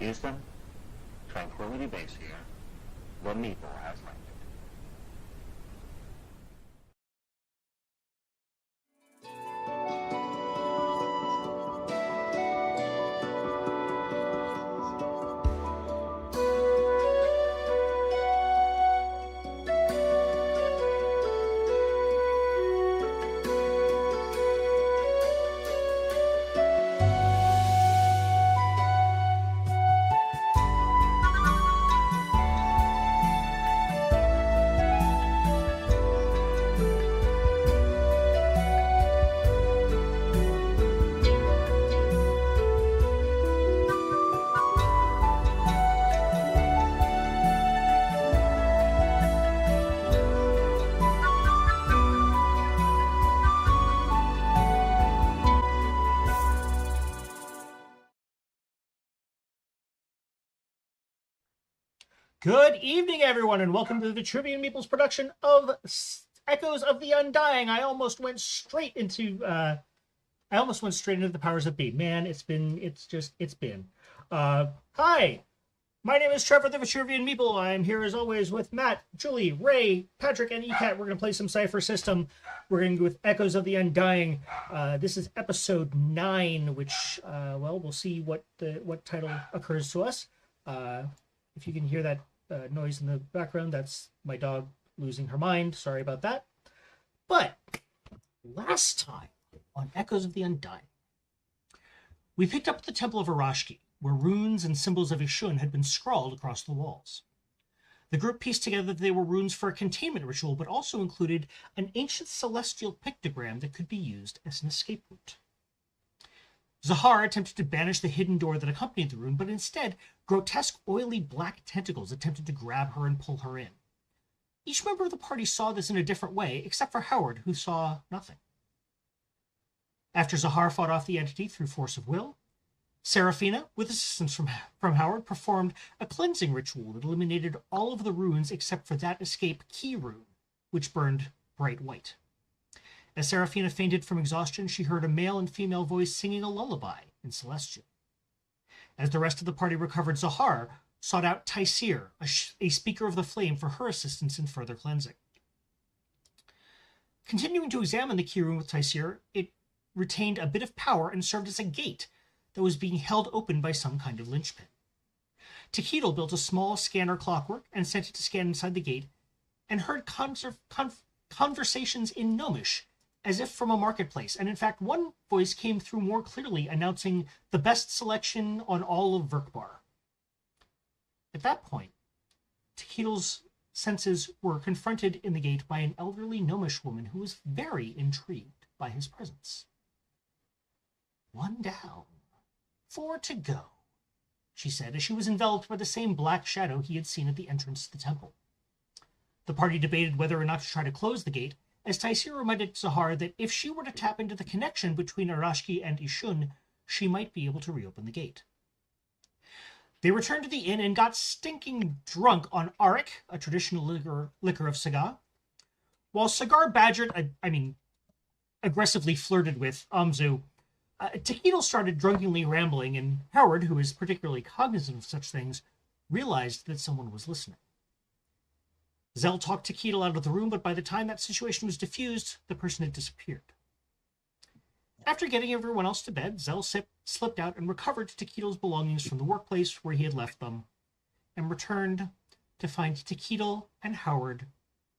Houston, Tranquility Base here. The Meeple has landed. Good evening, everyone, and welcome to the Vitruvian Meeple's production of Echoes of the Undying. I almost went straight into the powers that be. Man, it's been. Hi, my name is Trevor, the Vitruvian Meeple. I'm here as always with Matt, Julie, Ray, Patrick, and ECAT. We're gonna play some CYPHER system. We're gonna go with Echoes of the Undying. This is episode 9, which we'll see what title occurs to us. If you can hear that noise in the background, that's my dog losing her mind. Sorry about that. But last time on Echoes of the Undying, we picked up at the Temple of Arashki, where runes and symbols of Ishun had been scrawled across the walls. The group pieced together that they were runes for a containment ritual, but also included an ancient celestial pictogram that could be used as an escape route. Zahar attempted to banish the hidden door that accompanied the rune, but instead, grotesque, oily black tentacles attempted to grab her and pull her in. Each member of the party saw this in a different way, except for Howard, who saw nothing. After Zahar fought off the entity through force of will, Seraphina, with assistance from Howard, performed a cleansing ritual that eliminated all of the runes except for that escape key rune, which burned bright white. As Seraphina fainted from exhaustion, she heard a male and female voice singing a lullaby in Celestial. As the rest of the party recovered, Zahar sought out Taisir, a speaker of the flame, for her assistance in further cleansing. Continuing to examine the key room with Taisir, it retained a bit of power and served as a gate that was being held open by some kind of linchpin. Takeedle built a small scanner clockwork and sent it to scan inside the gate, and heard conversations in Gnomish, as if from a marketplace, and in fact one voice came through more clearly, announcing the best selection on all of Virkbar. At that point, Takeedle's senses were confronted in the gate by an elderly Gnomish woman who was very intrigued by his presence. "One down, 4 to go," she said, as she was enveloped by the same black shadow he had seen at the entrance to the temple. The party debated whether or not to try to close the gate, as Taisir reminded Zahar that if she were to tap into the connection between Arashki and Ishun, she might be able to reopen the gate. They returned to the inn and got stinking drunk on arak, a traditional liquor of Saga. While Sagar aggressively flirted with Amzu, Takeedle started drunkenly rambling, and Howard, who is particularly cognizant of such things, realized that someone was listening. Zell talked Takeedle out of the room, but by the time that situation was diffused, the person had disappeared. After getting everyone else to bed, Zell slipped out and recovered Takeedle's belongings from the workplace where he had left them, and returned to find Takeedle and Howard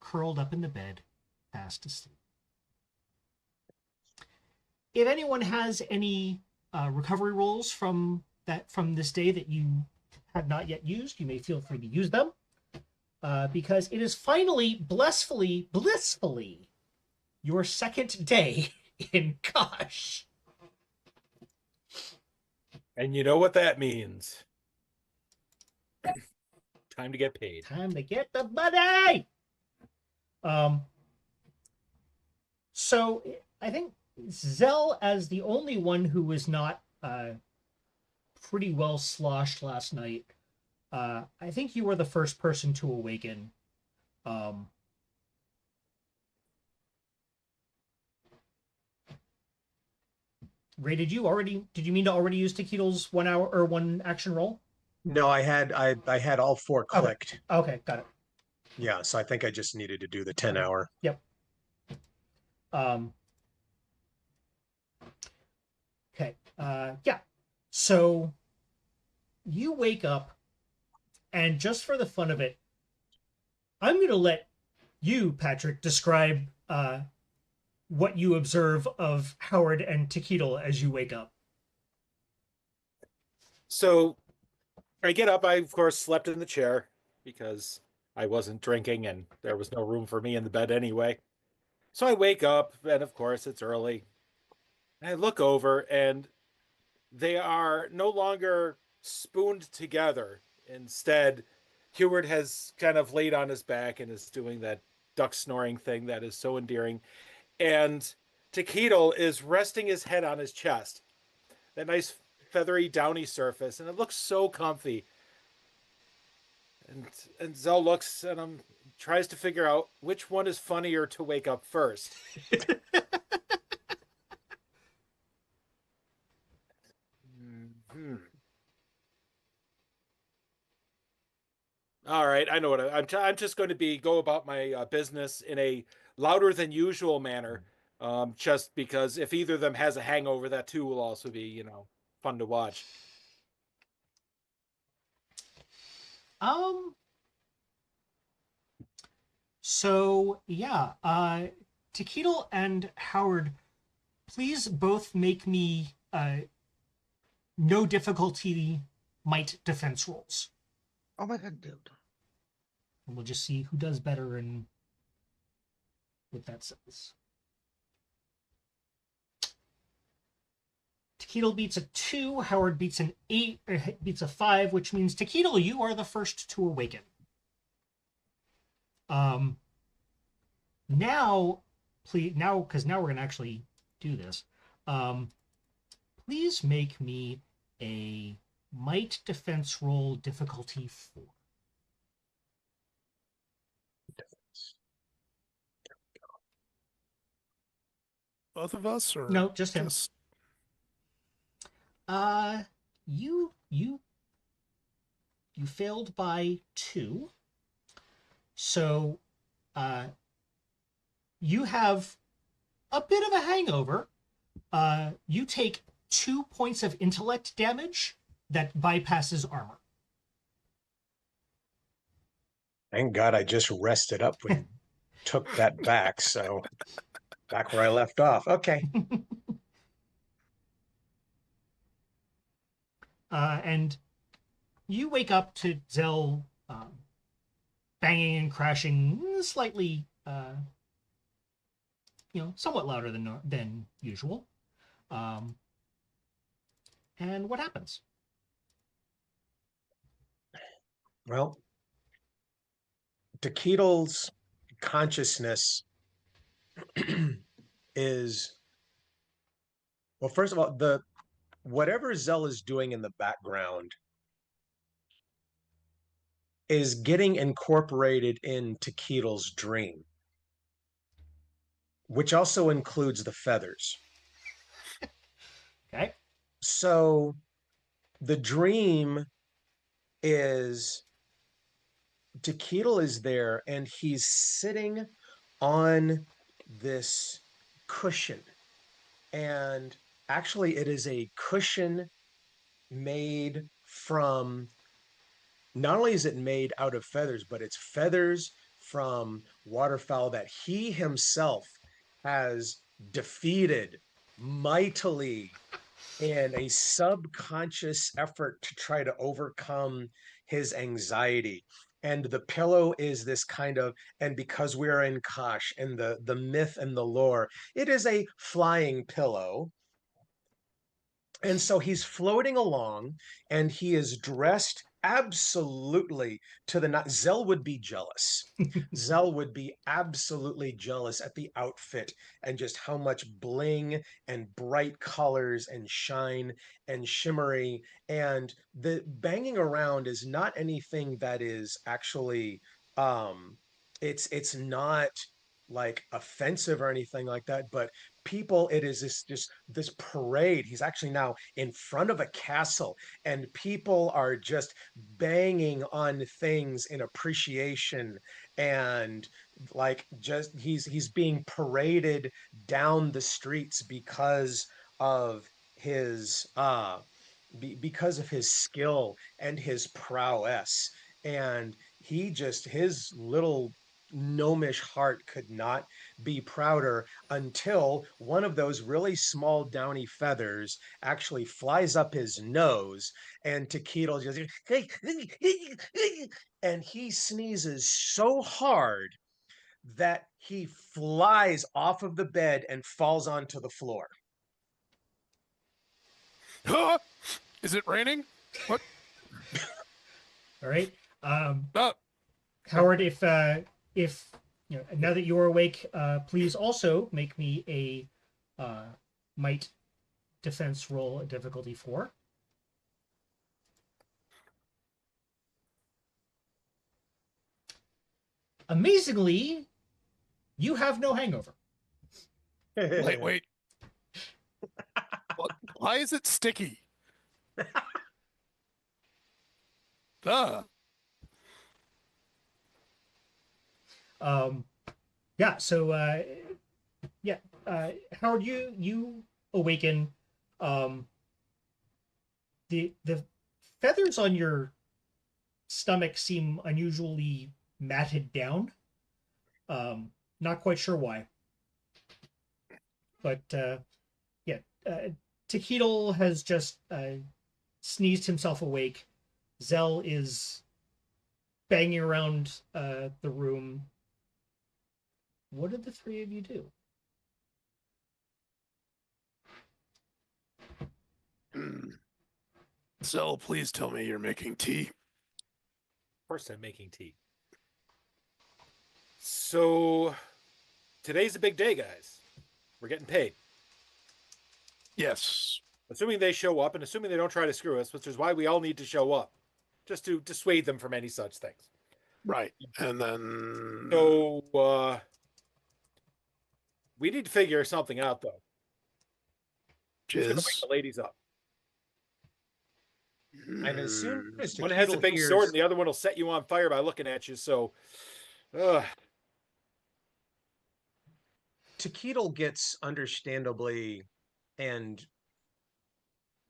curled up in the bed, fast asleep. If anyone has any recovery rolls from this day that you have not yet used, you may feel free to use them. Because it is finally, blissfully, your second day in Kash. And you know what that means. Time to get paid. Time to get the money! So, I think Zell, as the only one who was not pretty well sloshed last night, I think you were the first person to awaken. Ray, did you mean to already use Takeedle's 1 hour or 1 action roll? No, I had all four Okay. clicked. Okay, got it. Yeah, so I think I just needed to do the 10 hour. Yep. Um, okay. Yeah. So you wake up, and just for the fun of it, I'm going to let you, Patrick, describe what you observe of Howard and Takeedle as you wake up. So I get up. I, of course, slept in the chair because I wasn't drinking and there was no room for me in the bed anyway. So I wake up, and of course, it's early. I look over, and they are no longer spooned together. Instead, Heward has kind of laid on his back and is doing that duck snoring thing that is so endearing. And Takeedle is resting his head on his chest. That nice feathery downy surface, and it looks so comfy. And Zell looks and tries to figure out which one is funnier to wake up first. Hmm. All right, I know what I'm just going to go about my business in a louder than usual manner, just because if either of them has a hangover, that too will also be, fun to watch. Um. So yeah, Takeedle and Howard, please both make me no difficulty might defense rolls, Oh my god, dude. and we'll just see who does better and what that says. Takeedle beats a 2, Howard beats an 8, beats a 5, which means Takeedle, you are the first to awaken. Now, please, because now we're gonna actually do this. Please make me a might defense roll difficulty 4. Both of us, or No, just him. You failed by 2. So, you have a bit of a hangover. You take 2 points of intellect damage that bypasses armor. Thank God I just rested up and took that back. So back where I left off. Okay. And you wake up to Zell banging and crashing slightly, somewhat louder than usual. And what happens? Well, Takeedle's consciousness is, well, first of all, whatever Zell is doing in the background is getting incorporated in Takeedle's dream, which also includes the feathers. Okay. So the dream is Takeedle is there and he's sitting on this cushion. And actually, it is a cushion made from, not only is it made out of feathers, but it's feathers from waterfowl that he himself has defeated mightily in a subconscious effort to try to overcome his anxiety. And the pillow is this kind of, and because we're in Kash and the myth and the lore, it is a flying pillow. And so he's floating along and he is dressed absolutely to the nut. Zell would be jealous. Zell would be absolutely jealous at the outfit and just how much bling and bright colors and shine and shimmery. And the banging around is not anything that is actually it's not like offensive or anything like that, but people, it is this parade. He's actually now in front of a castle, and people are just banging on things in appreciation, and like just he's being paraded down the streets of his because of his skill and his prowess. And his little gnomish heart could not be prouder until one of those really small downy feathers actually flies up his nose, and Takeedle just and he sneezes so hard that he flies off of the bed and falls onto the floor. Huh? Is it raining? What? All right. Uh, Howard, if you know, now that you're awake, please also make me a might defense roll at difficulty 4. Amazingly, you have no hangover. wait. Why is it sticky? Duh. Yeah. So yeah, Howard, you awaken. The feathers on your stomach seem unusually matted down. Not quite sure why, but yeah, Takeedle has just sneezed himself awake. Zell is banging around the room. What did the three of you do? So please tell me you're making tea. Of course I'm making tea. So today's a big day, guys. We're getting paid. Yes. Assuming they show up and assuming they don't try to screw us, which is why we all need to show up. Just to dissuade them from any such things. Right. And then So we need to figure something out though. Who's gonna wake jizz. the ladies up? And as soon as One has a Takeedle big hears, sword and the other one will set you on fire by looking at you. So Takeedle gets understandably and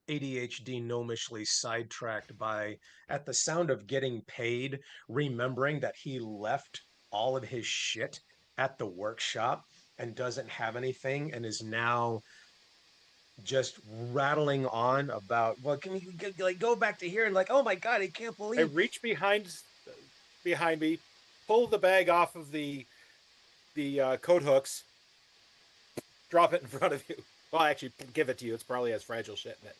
ADHD gnomishly sidetracked by, at the sound of getting paid, remembering that he left all of his shit at the workshop and doesn't have anything, and is now just rattling on about, well, can you like go back to here, and like, oh my god, I can't I believe. reach behind me, pull the bag off of the coat hooks, drop it in front of you. Well, actually, give it to you. It's probably has fragile shit in it.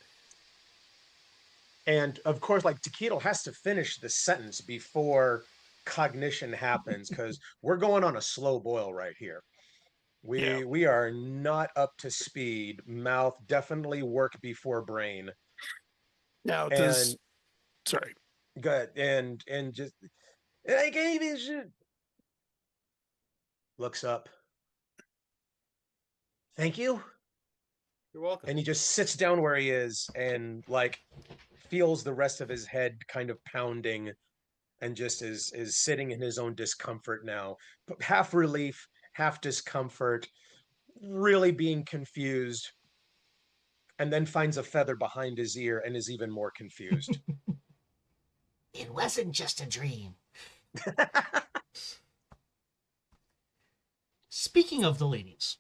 And of course, like Takeedle has to finish the sentence before cognition happens, because we're going on a slow boil right here. We are not up to speed. Mouth definitely work before brain. Now And sorry. good. And just I gave you shit. Looks up. Thank you. You're welcome. And he just sits down where he is and like feels the rest of his head kind of pounding, and just is sitting in his own discomfort now. Half relief, half discomfort, really being confused, and then finds a feather behind his ear and is even more confused. It wasn't just a dream. Speaking of the ladies,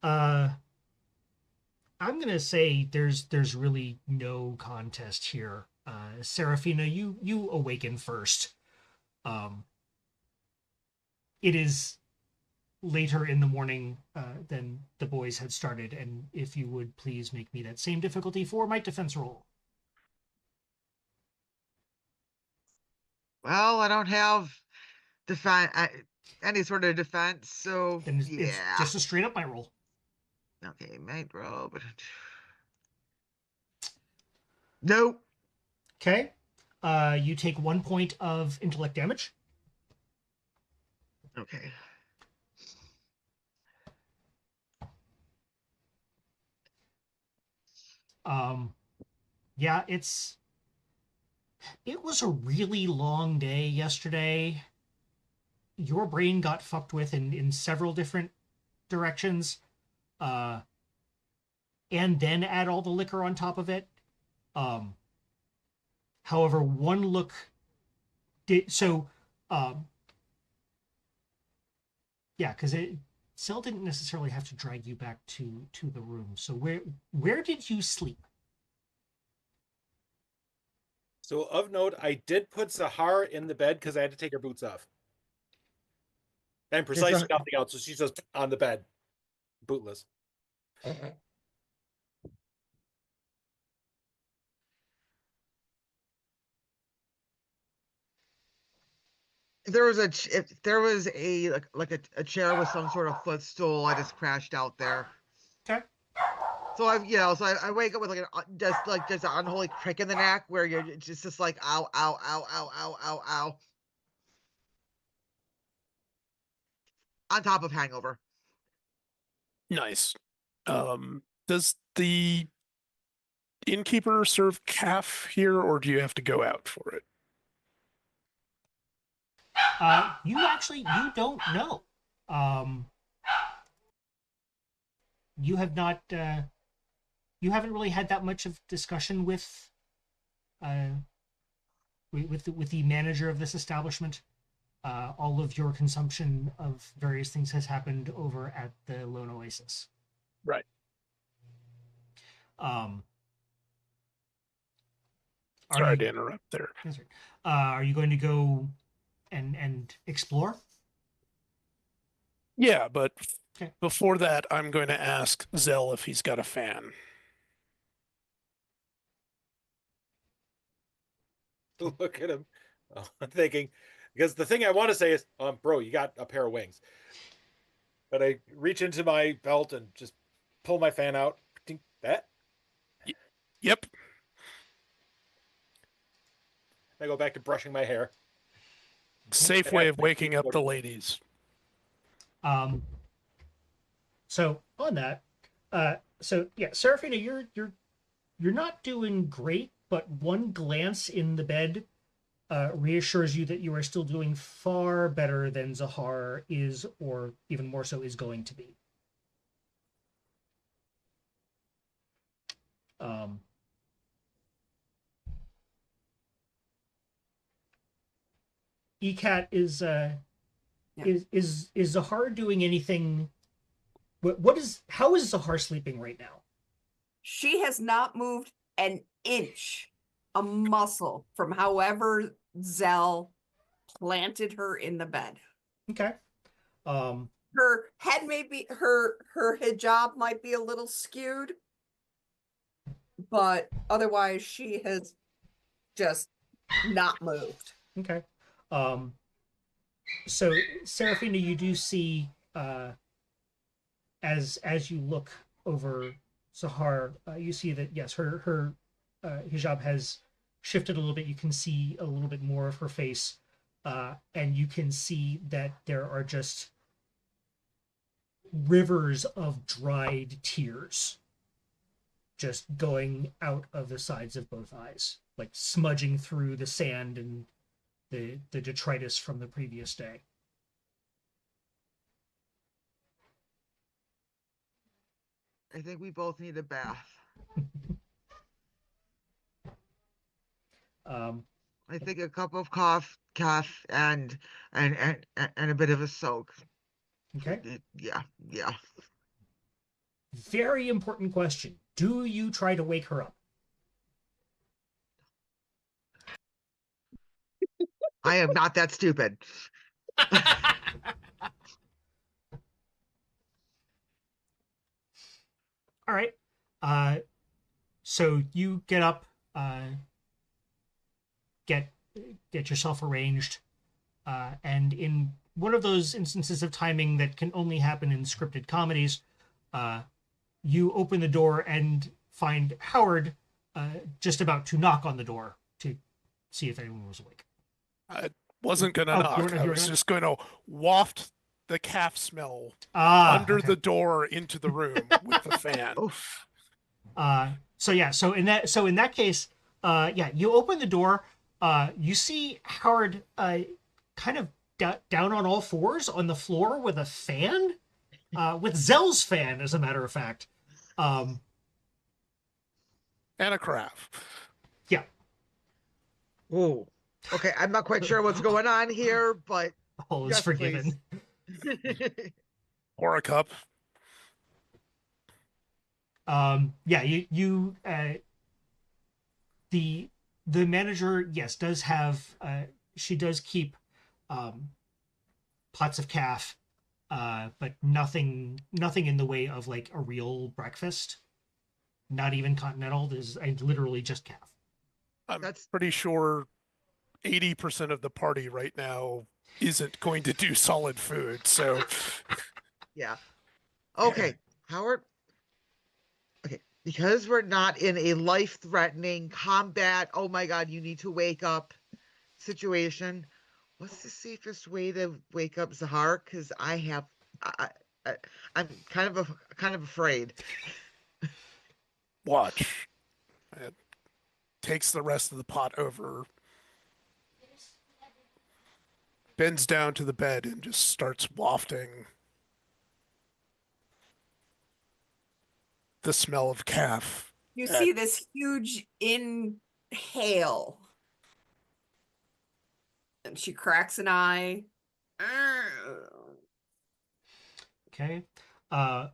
I'm gonna say there's really no contest here. Serafina, you awaken first. It is later in the morning than the boys had started, and if you would please make me that same difficulty for my defense roll. Well, I don't have any sort of defense, so Then it's yeah. just a straight up my roll. Okay, might roll, but nope. Okay. You take 1 point of intellect damage. Okay. Yeah, it was a really long day yesterday. Your brain got fucked with in several different directions. Uh, and then add all the liquor on top of it. Um, however, one look did so. Um, yeah, because Cell didn't necessarily have to drag you back to the room. So where did you sleep? So of note, I did put Sahar in the bed because I had to take her boots off. And precisely nothing else. So she's just on the bed, bootless. If there was a a chair with some sort of footstool, I just crashed out there. Okay. So I wake up with just an unholy crick in the neck where you're just like ow ow ow ow ow ow ow. On top of hangover. Nice. Does the innkeeper serve calf here, or do you have to go out for it? You don't know. You have not. You haven't really had that much of discussion with the manager of this establishment. All of your consumption of various things has happened over at the Lone Oasis. Right. Sorry to interrupt there. That's right. Are you going to go and explore? Yeah, but Okay. before that, I'm going to ask Zell if he's got a fan. Look at him. Oh, I'm thinking, because the thing I want to say is, bro, you got a pair of wings. But I reach into my belt and just pull my fan out. That? Yep. I go back to brushing my hair. Safe way of waking up the ladies. So on that, Serafina, you're not doing great, but one glance in the bed reassures you that you are still doing far better than Zahar is, or even more so, is going to be. ECAT is Zahar doing anything? How is Zahar sleeping right now? She has not moved an inch, a muscle from however Zell planted her in the bed. Okay. Her head may be her hijab might be a little skewed, but otherwise she has just not moved. Okay. So Serafina, you do see as you look over Zahar, you see that yes, her hijab has shifted a little bit. You can see a little bit more of her face, and you can see that there are just rivers of dried tears just going out of the sides of both eyes, like smudging through the sand and the detritus from the previous day. I think we both need a bath. I think a cup of coffee and a bit of a soak. Okay. Yeah. Very important question. Do you try to wake her up? I am not that stupid. All right. So you get up, get yourself arranged, and in one of those instances of timing that can only happen in scripted comedies, you open the door and find Howard just about to knock on the door to see if anyone was awake. I wasn't going to knock. I was just going to waft the calf smell under the door into the room with the fan. So yeah, so in that case, yeah, you open the door. You see Howard kind of down on all fours on the floor with a fan, with Zell's fan, as a matter of fact. And a craft. Yeah. Ooh. Okay, I'm not quite sure what's going on here, but All is yes, forgiven. please. Or a cup. Yeah, the manager, yes, does have she does keep pots of calf, but nothing in the way of like a real breakfast. Not even continental. This is literally just calf. I'm That's- pretty sure 80% of the party right now isn't going to do solid food. So Yeah. Okay, Howard. Okay, because we're not in a life-threatening combat, oh my God, you need to wake up situation. What's the safest way to wake up Zahar? Because I'm kind of afraid. watch. It takes the rest of the pot over, bends down to the bed, and just starts wafting the smell of calf. You see this huge inhale. And she cracks an eye. Okay. Then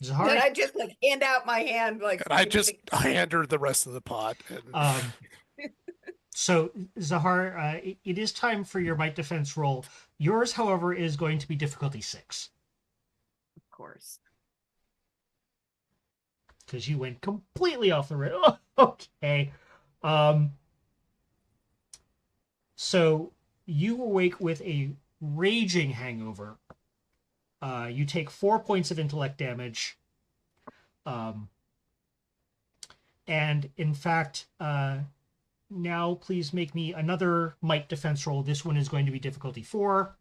Zahar, I just like hand out my hand like And I just hand her the rest of the pot. And so Zahar, it is time for your might defense roll. Yours, however, is going to be difficulty 6. of course. Because you went completely off the rail. Okay. So you awake with a raging hangover. You take 4 points of intellect damage. And in fact, now please make me another might defense roll. This one is going to be difficulty 4.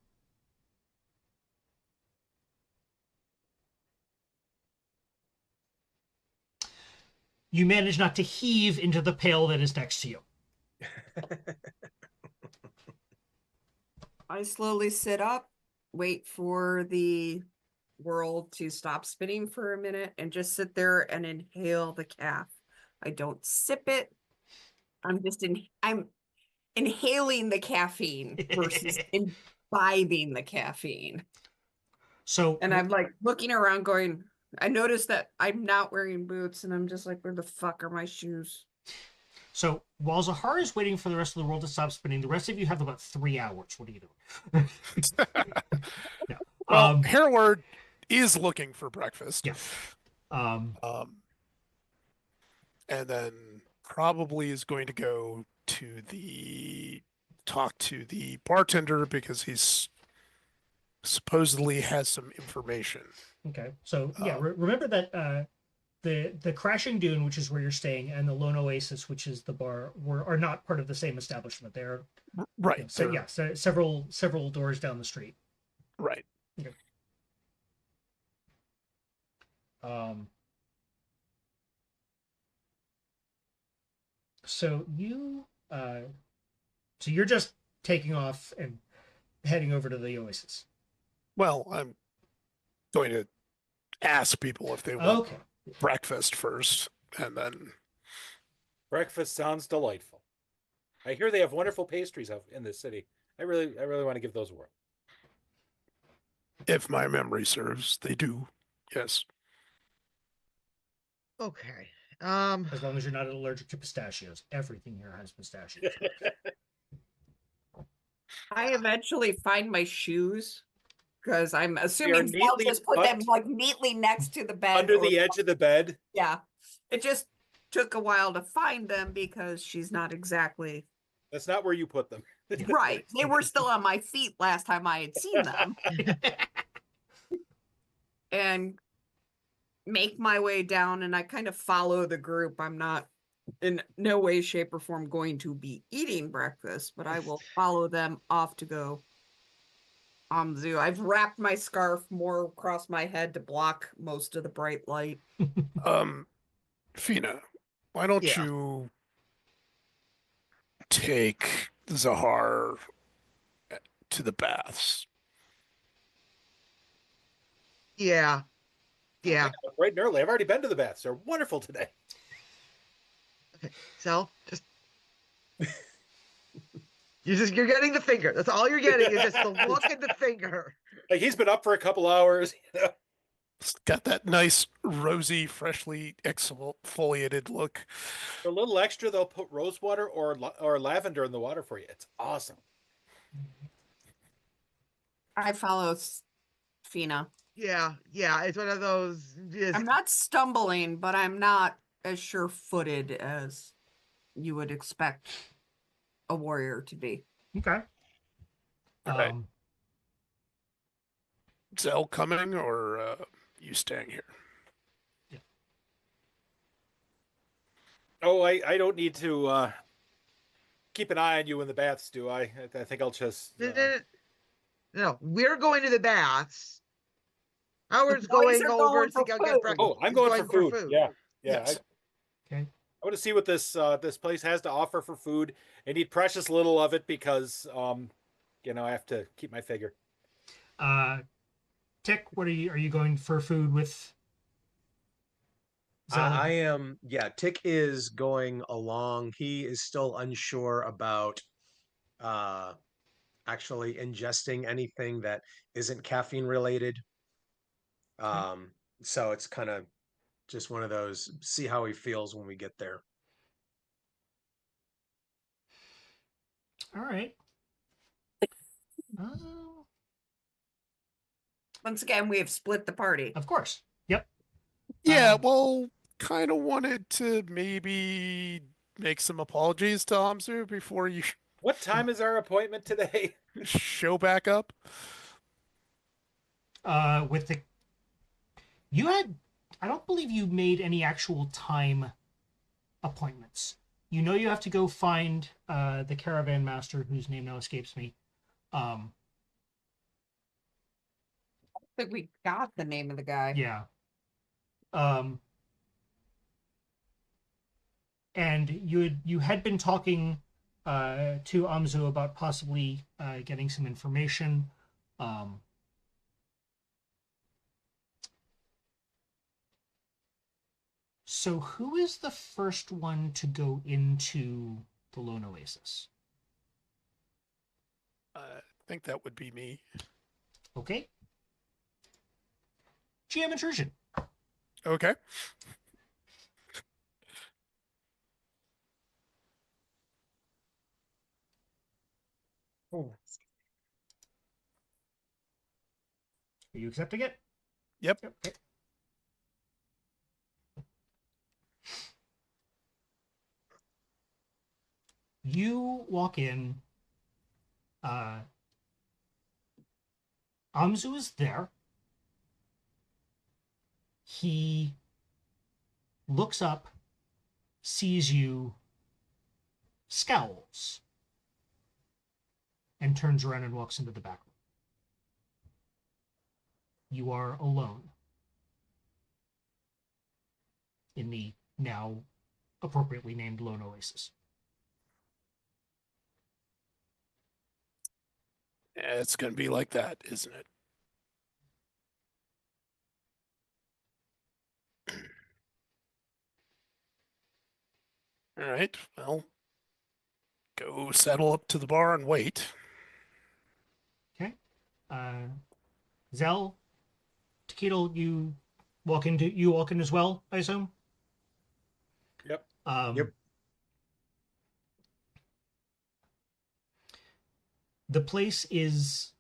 You manage not to heave into the pail that is next to you. I slowly sit up, wait for the world to stop spinning for a minute, and just sit there and inhale the calf. I don't sip it. I'm inhaling the caffeine versus imbibing the caffeine. So, And I'm like looking around going, I noticed that I'm not wearing boots, and I'm just like, where the fuck are my shoes? so while Zahar is waiting for the rest of the world to stop spinning, the rest of you have about 3 hours. What are you doing? Yeah. well, Hereward is looking for breakfast. Yeah. And then probably is going to go to talk to the bartender because he's supposedly has some information. Okay. So yeah, remember that the Crashing Dune, which is where you're staying, and the Lone Oasis, which is the bar, are not part of the same establishment. They're right. So yeah, so several doors down the street. Right. Okay. So you're just taking off and heading over to the Oasis. Well, I'm going to ask people if they want breakfast first, and then Breakfast sounds delightful. I hear they have wonderful pastries out in this city. I really want to give those a whirl. if my memory serves, they do. Yes. Okay. As long as you're not allergic to pistachios. Everything here has pistachios. I eventually find my shoes because I'm assuming Zell neatly just put them tucked like neatly next to the bed. Under the edge of the bed. Yeah. It just took a while to find them because she's not exactly That's not where you put them. right. They were still on my feet last time I had seen them. And make my way down, and I kind of follow the group. I'm not in no way, shape, or form going to be eating breakfast, but I will follow them off to go on the zoo. I've wrapped my scarf more across my head to block most of the bright light. Fina, Why don't Yeah. you take Zahar to the baths? Yeah. I Yeah. got up bright and early. I've already been to the baths. They're wonderful today. Okay. So just you're getting the finger. That's all you're getting is just the look and the finger. Like he's been up for a couple hours. It's got that nice, rosy, freshly exfoliated look. For a little extra, they'll put rose water or lavender in the water for you. It's awesome. I follow Fina. Yeah. Yeah. It's one of those. Just, I'm not stumbling, but I'm not as sure-footed as you would expect a warrior to be. Okay. Right. Zell coming or you staying here? Oh, I don't need to keep an eye on you in the baths, do I? I think I'll just. no, we're going to the baths. Howard's boys going are over going to for go food. get breakfast. Oh, I'm He's going for food. Yeah, yeah. Yes. Okay. I want to see what this place has to offer for food. I need precious little of it because I have to keep my figure. Tick, what are you going for food with? Zell? I am, yeah, Tick is going along. He is still unsure about actually ingesting anything that isn't caffeine related. So it's kind of just one of those, see how he feels when we get there. All right. Once again, we have split the party. Of course. Yep. Yeah, well, kind of wanted to maybe make some apologies to Amzu before you What time is our appointment today? show back up. With the I don't believe you made any actual time appointments. You know you have to go find the caravan master whose name now escapes me. I think we got the name of the guy. Yeah. And you had been talking to Amzu about possibly getting some information. So who is the first one to go into the Lone Oasis? I think that would be me. Okay. GM intrusion. Okay. Are you accepting it? Yep. Okay. You walk in. Amzu is there. He looks up, sees you, scowls, and turns around and walks into the back room. You are alone in the now appropriately named Lone Oasis. Yeah, it's going to be like that, isn't it? All right. Well, go settle up to the bar and wait. Okay. Zell, Tequila, you walk in as well, I assume? Yep. Yep. The place is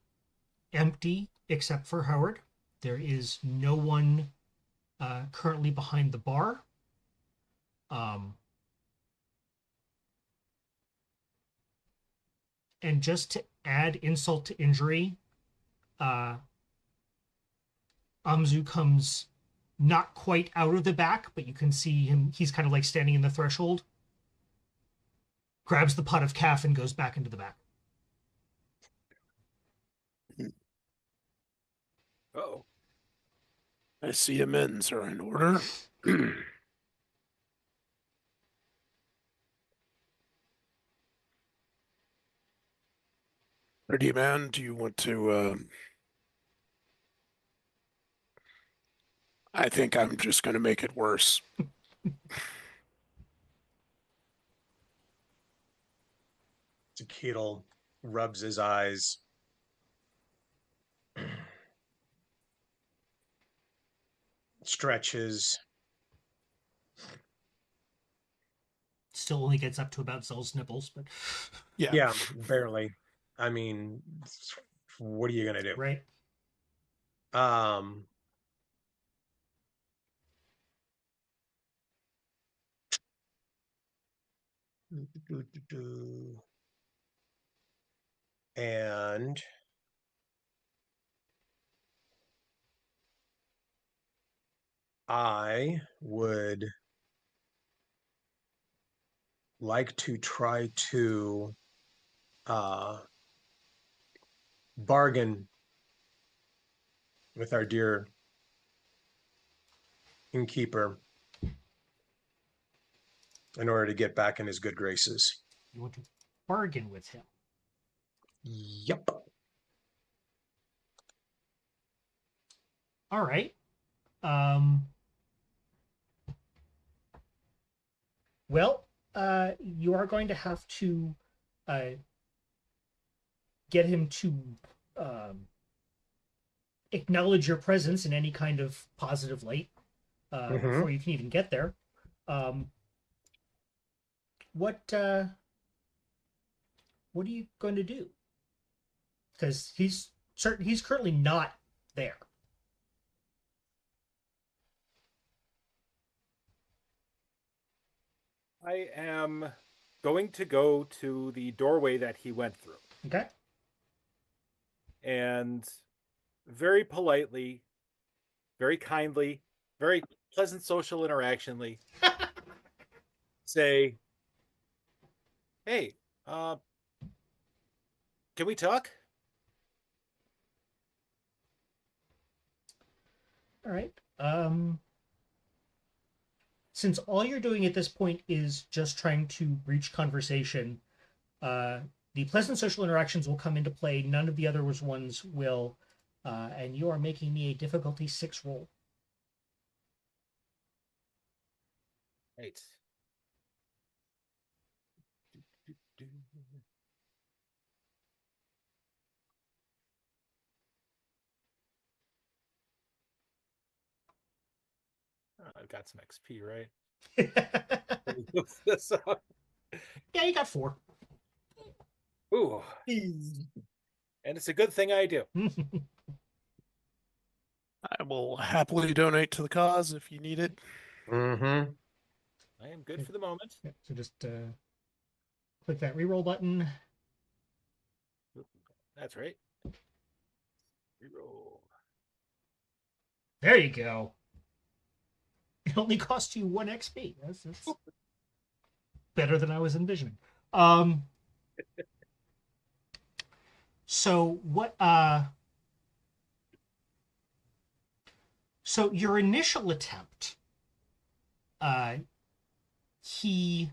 empty except for Howard. There is no one currently behind the bar. And just to add insult to injury, Amzu comes not quite out of the back, but you can see him. He's kind of like standing in the threshold, grabs the pot of calf and goes back into the back. Uh-oh. I see amends are in order. Ready, man? Do you want to? I think I'm just going to make it worse. Tequila rubs his eyes. Stretches. Still only gets up to about Zell's nipples, but Yeah. Yeah, barely. I mean, what are you gonna do? right. Um, and I would like to try to bargain with our dear innkeeper in order to get back in his good graces. You want to bargain with him. Yep. All right. Well, you are going to have to get him to acknowledge your presence in any kind of positive light before you can even get there. What are you going to do? Because he's currently not there. I am going to go to the doorway that he went through. Okay. And very politely, very kindly, very pleasant social interactionly say, "Hey, can we talk?" All right. Since all you're doing at this point is just trying to breach conversation, the pleasant social interactions will come into play. None of the other ones will, and you are making me a difficulty 6 roll. Right. I've got some XP, right? Let me look this up. Yeah, you got 4. Ooh. And it's a good thing I do. I will happily donate to the cause if you need it. Mm-hmm. I am good for the moment. Yeah, so just click that reroll button. That's right. Reroll. There you go. It only cost you 1 XP. That's better than I was envisioning. So what? So your initial attempt, he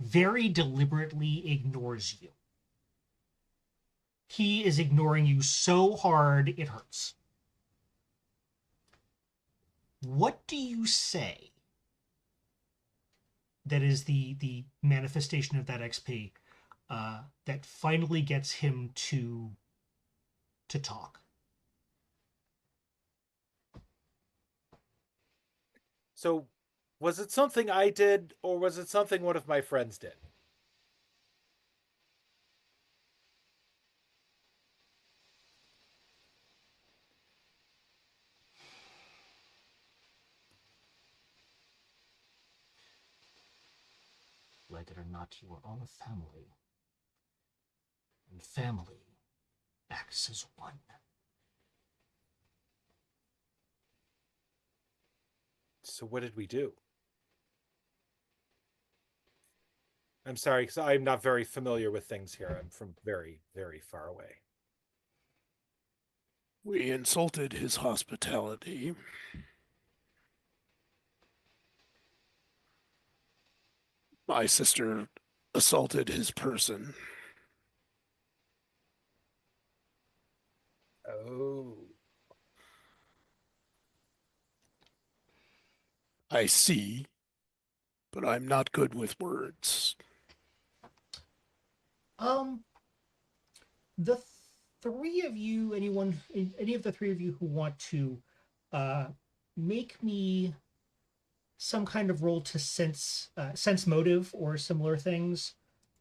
very deliberately ignores you. He is ignoring you so hard it hurts. What do you say that is the manifestation of that XP that finally gets him to talk? So, was it something I did, or was it something one of my friends did? Like it or not, you are all a family. And family acts as one. So, what did we do? I'm sorry, because I'm not very familiar with things here. I'm from very, very far away. We insulted his hospitality. My sister assaulted his person. I see, but I'm not good with words. The three of you, any of the three of you who want to make me some kind of roll to sense motive or similar things,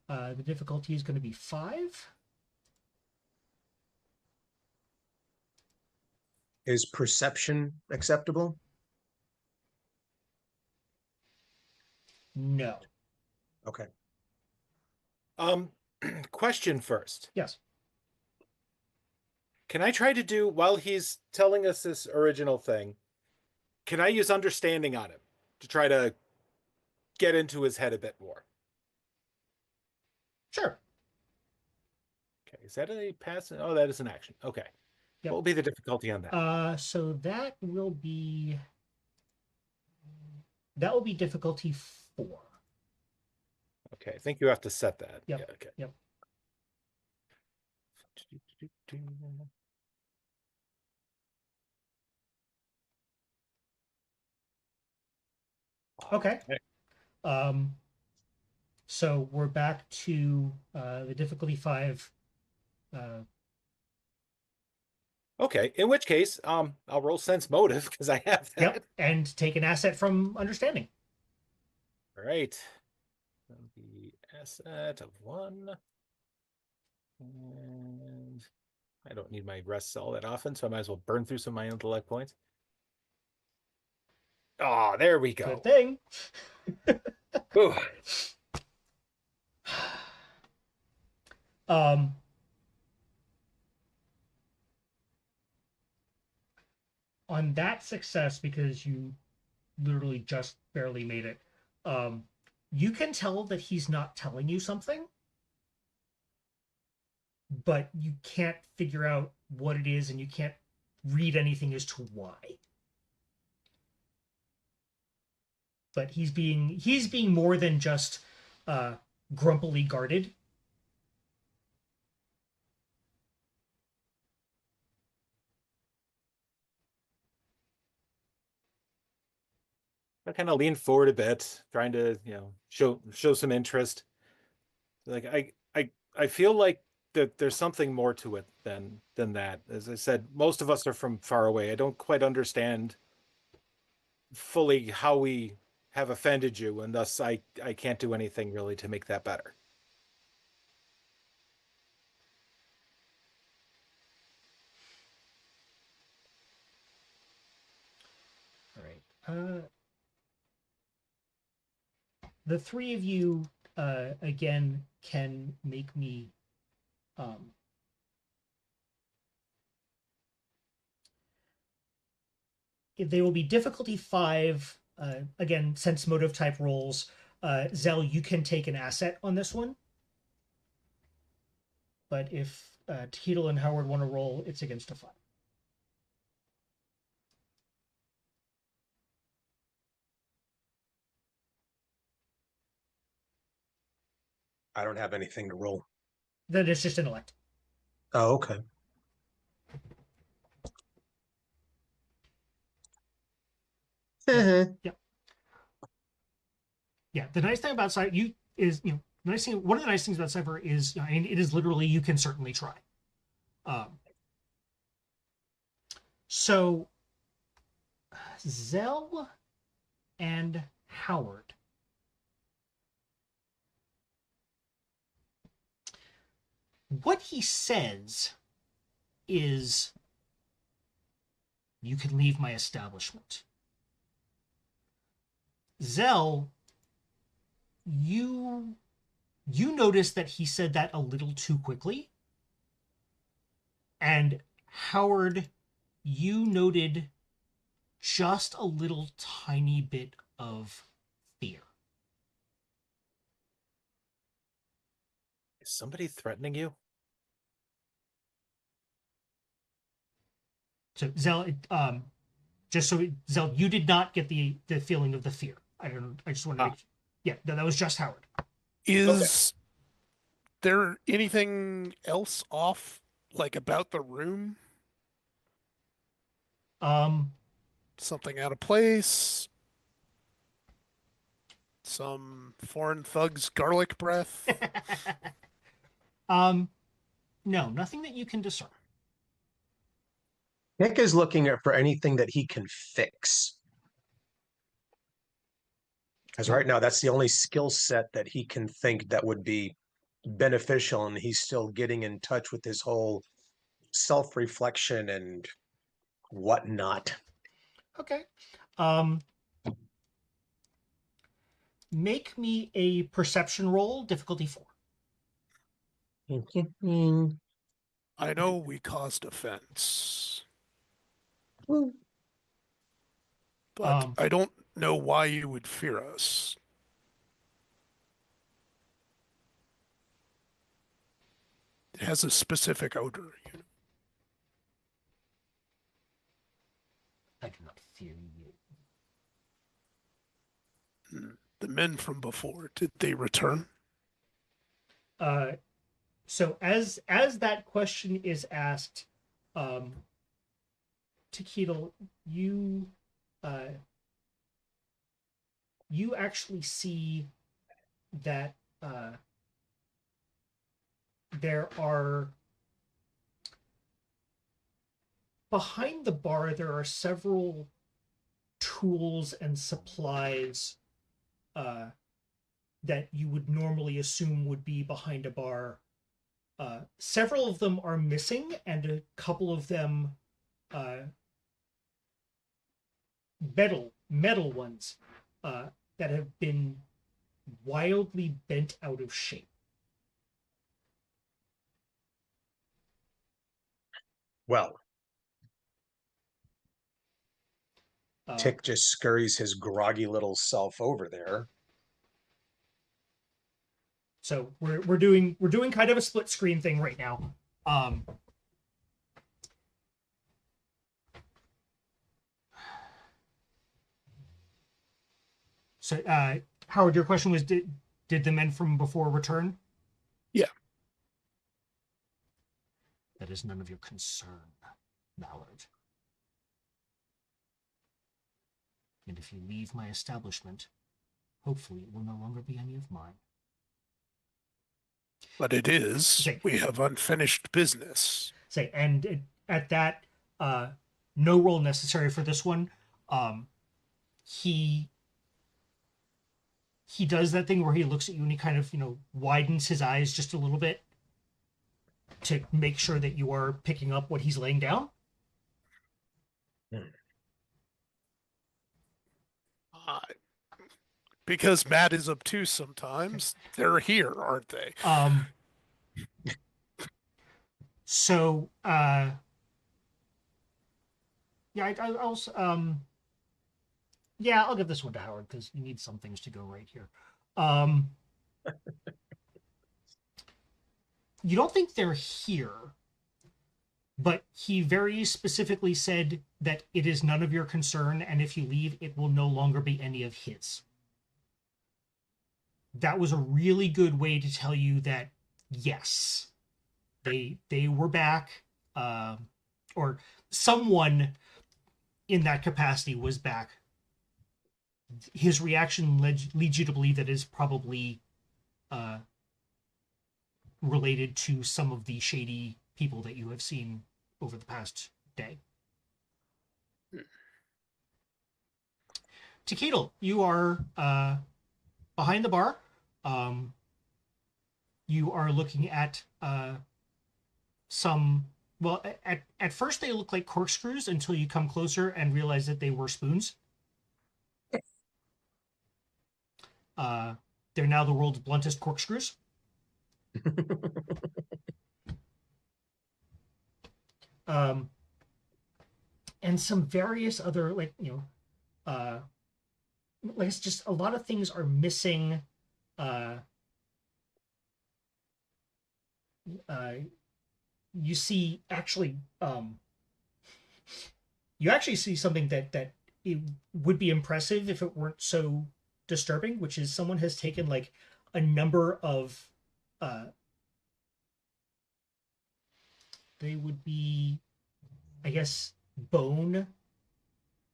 the difficulty is going to be 5. Is perception acceptable? No. Okay. Question first. Yes. Can I try to do, while he's telling us this original thing, can I use understanding on him to try to get into his head a bit more? Sure. Okay, is that a pass? Oh, that is an action. Okay. Yep. What will be the difficulty on that? So that will be difficulty 4. Okay, I think you have to set that. Yep. Yeah, okay. Yep. Okay. So we're back to the difficulty 5. Okay, in which case, I'll roll sense motive because I have that. Yep, and take an asset from understanding. All right. The asset of 1. And I don't need my rests all that often, so I might as well burn through some of my intellect points. Oh, there we go. Good thing. Ooh. On that success, because you literally just barely made it, you can tell that he's not telling you something, but you can't figure out what it is, and you can't read anything as to why. But he's being more than just grumpily guarded. I kind of lean forward a bit, trying to, show some interest. Like I feel like that there's something more to it than that. As I said, most of us are from far away. I don't quite understand fully how we have offended you, and thus I can't do anything really to make that better. All right. The three of you again can make me they will be difficulty 5, again, sense motive type rolls. Zell, you can take an asset on this one, but if Teedle and Howard want to roll, it's against a 5. I don't have anything to roll. Then it's just intellect. Oh, okay. Yeah. Yeah. The nice thing about CYPHER is, one of the nice things about CYPHER is, it is literally, you can certainly try. So Zell and Howard. What he says is, you can leave my establishment. Zell, you notice that he said that a little too quickly. And Howard, you noted just a little tiny bit of fear. Is somebody threatening you? So Zell, Zell, you did not get the feeling of the fear. I just want to make sure. Yeah, no, that was just Howard. Is there anything else off, like about the room? Something out of place? Some foreign thug's garlic breath? No, nothing that you can discern. Nick is looking for anything that he can fix. Because right now, that's the only skill set that he can think that would be beneficial, and he's still getting in touch with his whole self-reflection and whatnot. Okay. Make me a perception roll, difficulty 4. I know we caused offense, Woo. but I don't know why you would fear us. It has a specific odor. I do not fear you. The men from before, did they return? So as that question is asked, Tequila, you actually see that there are behind the bar, there are several tools and supplies that you would normally assume would be behind a bar. Several of them are missing, and a couple of them metal ones that have been wildly bent out of shape. Well, Tick just scurries his groggy little self over there. So we're doing kind of a split screen thing right now. So Howard, your question was, did the men from before return? Yeah. That is none of your concern, Mallard. And if you leave my establishment, hopefully it will no longer be any of mine. But it is. We have unfinished business. At that, no roll necessary for this one. He does that thing where he looks at you and he kind of, widens his eyes just a little bit to make sure that you are picking up what he's laying down. Because Matt is obtuse sometimes, they're here, aren't they? So, yeah, I'll give this one to Howard because you need some things to go right here. You don't think they're here, but he very specifically said that it is none of your concern, and if you leave, it will no longer be any of his. That was a really good way to tell you that, yes, they were back, or someone in that capacity was back. His reaction leads you to believe that it is probably related to some of the shady people that you have seen over the past day. Tequila, you are behind the bar. You are looking at some, well, at first they look like corkscrews until you come closer and realize that they were spoons. They're now the world's bluntest corkscrews. And some various other, it's just a lot of things are missing. You see, actually, you actually see something that it would be impressive if it weren't so disturbing, which is someone has taken like a number of they would be, I guess, bone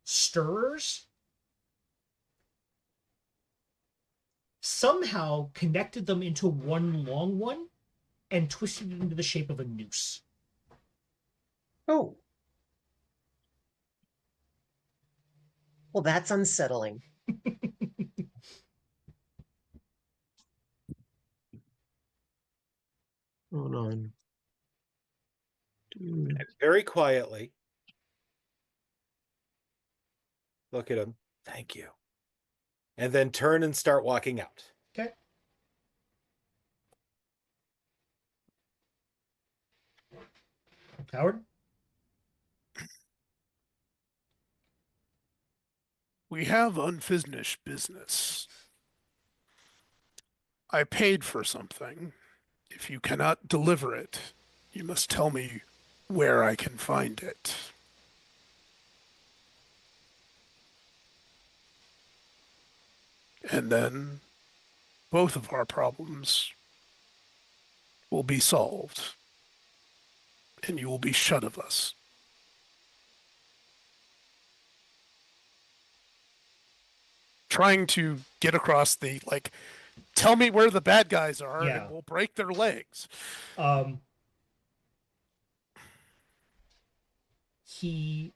stirrers, somehow connected them into one long one and twisted it into the shape of a noose. Oh. Well, that's unsettling. Hold on. And very quietly look at him. Thank you. And then turn and start walking out. Okay. Howard? We have unfinished business. I paid for something. If you cannot deliver it, you must tell me where I can find it. And then both of our problems will be solved, and you will be shut of us. Trying to get across the, like, tell me where the bad guys are, Yeah. and we'll break their legs. He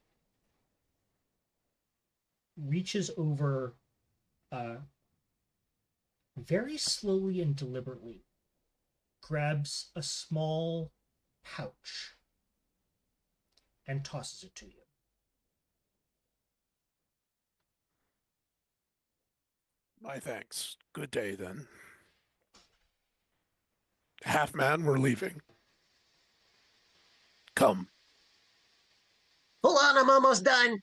reaches over very slowly and deliberately, grabs a small pouch and tosses it to you. My thanks. Good day, then. Half man, we're leaving. Come. Hold on, I'm almost done.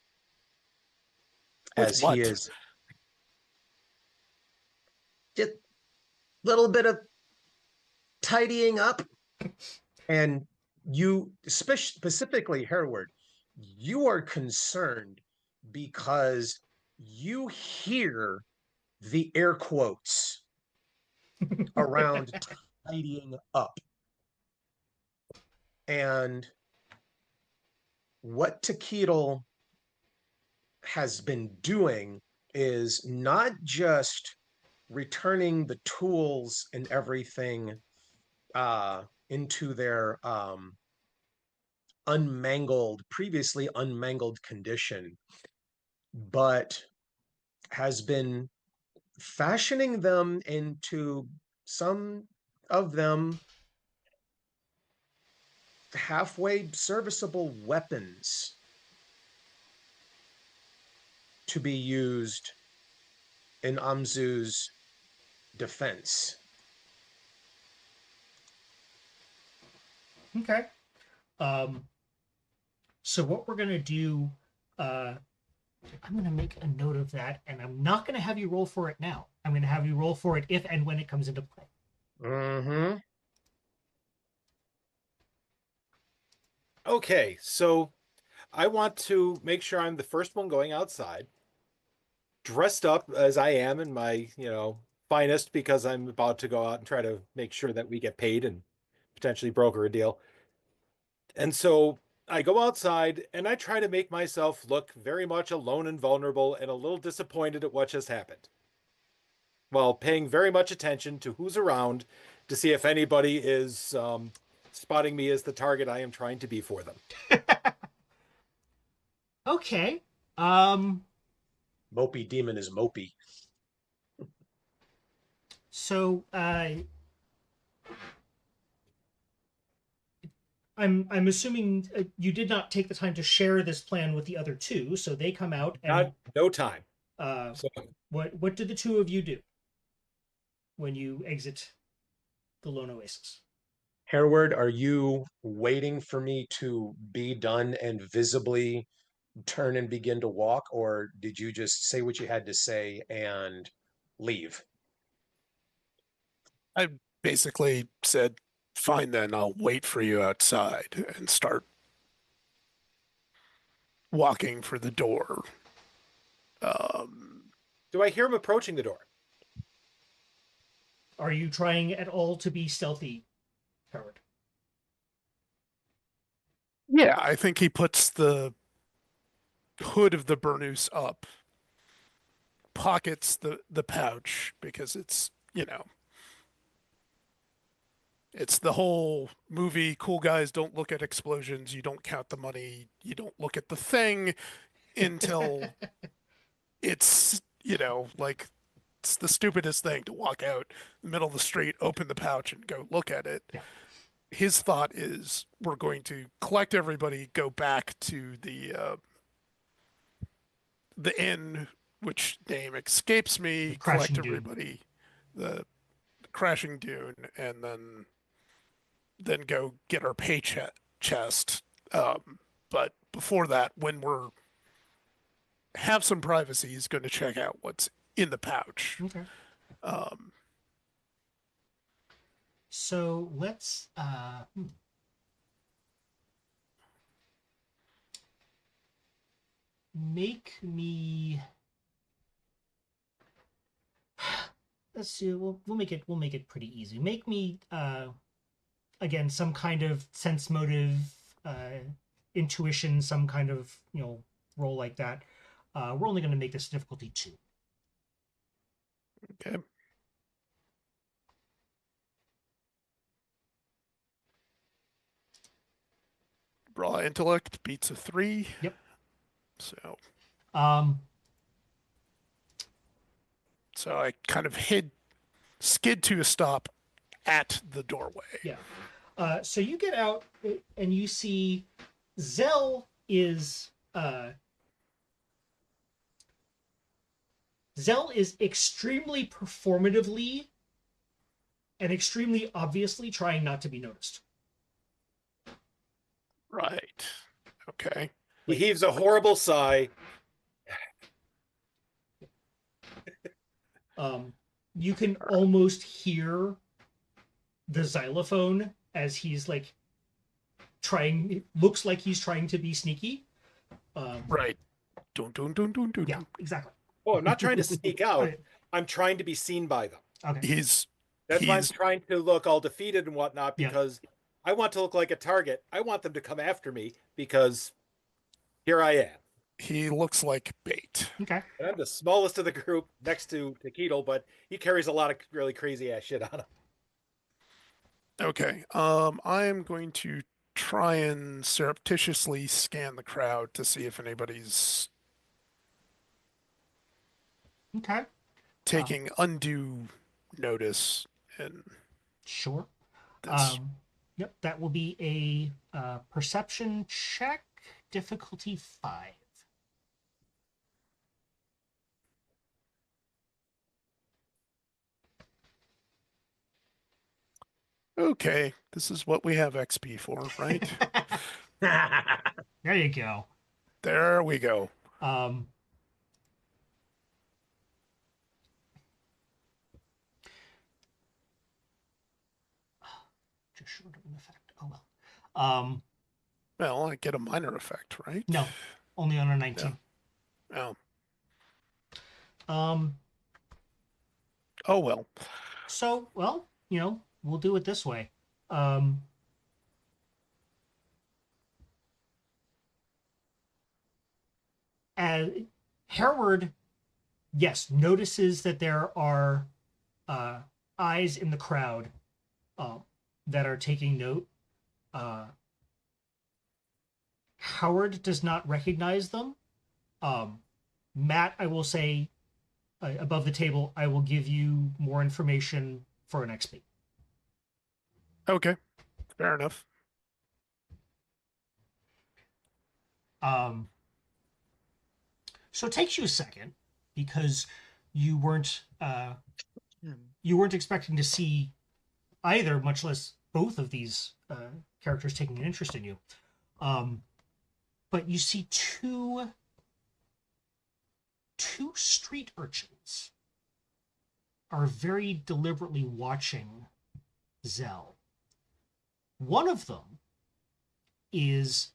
With As what? he is just a little bit of tidying up. And you, specifically, Hereward, you are concerned because you hear the air quotes around tidying up. And what Takeedle has been doing is not just returning the tools and everything into their previously unmangled condition, but has been fashioning them into some of them halfway serviceable weapons to be used in Amzu's defense. Okay. So what we're gonna do, I'm gonna make a note of that, and I'm not gonna have you roll for it now. I'm gonna have you roll for it if and when it comes into play. Mm-hmm. Okay, so I want to make sure I'm the first one going outside, dressed up as I am in my, finest, because I'm about to go out and try to make sure that we get paid and potentially broker a deal. And so I go outside and I try to make myself look very much alone and vulnerable and a little disappointed at what just happened, while paying very much attention to who's around to see if anybody is spotting me as the target I am trying to be for them. Okay. Mopey demon is mopey. So I'm assuming you did not take the time to share this plan with the other two, so they come out and No time. So what did the two of you do when you exit the Lone Oasis? Hereward, are you waiting for me to be done and visibly turn and begin to walk, or did you just say what you had to say and leave? I basically said, fine then, I'll wait for you outside, and start walking for the door. Do I hear him approaching the door? Are you trying at all to be stealthy, Howard? Yeah, I think he puts the hood of the burnous up, pockets the pouch because it's you know, it's the whole movie, cool guys don't look at explosions, you don't count the money, you don't look at the thing until it's, like it's the stupidest thing to walk out in the middle of the street, open the pouch and go look at it. Yeah. His thought is we're going to collect everybody, go back to the inn, which name escapes me, The Crashing collect Dune. everybody, the crashing dune, and then go get our chest. But before that, when we're have some privacy, he's going to check out what's in the pouch. Okay. Um, So let's make me. Let's see. We'll make it pretty easy. Make me again some kind of sense motive, intuition, some kind of roll like that. We're only going to make this difficulty 2. okay. Raw intellect beats a 3. Yep. So Um, I kind of skid to a stop at the doorway. Yeah. So you get out and you see Zell is extremely performatively and extremely obviously trying not to be noticed. Right. Okay. He heaves a horrible sigh. You can almost hear the xylophone as he's like trying. It looks like he's trying to be sneaky. Right. Dun, dun, dun, dun, dun, Yeah, dun. exactly. Oh, I'm not trying to sneak out. Right. I'm trying to be seen by them. Okay. That's why I'm trying to look all defeated and whatnot, Yeah. because I want to look like a target. I want them to come after me because here I am. He looks like bait. Okay. And I'm the smallest of the group next to Ketel, but he carries a lot of really crazy ass shit on him. Okay. I am going to try and surreptitiously scan the crowd to see if anybody's Okay. taking undue notice in Sure. this. Yep. That will be a perception check, difficulty 5. Okay, this is what we have XP for, right? There you go. There we go. Just short of an effect. Oh well. Well, I get a minor effect, right? No, only on a 19. Oh. Um. Oh well. So, well, we'll do it this way. As Hereward, yes, notices that there are eyes in the crowd that are taking note. Howard does not recognize them. Matt, I will say, above the table, I will give you more information for an XP. Okay. Fair enough. So it takes you a second because you weren't expecting to see either, much less both of these characters taking an interest in you. But you see two street urchins are very deliberately watching Zell. One of them is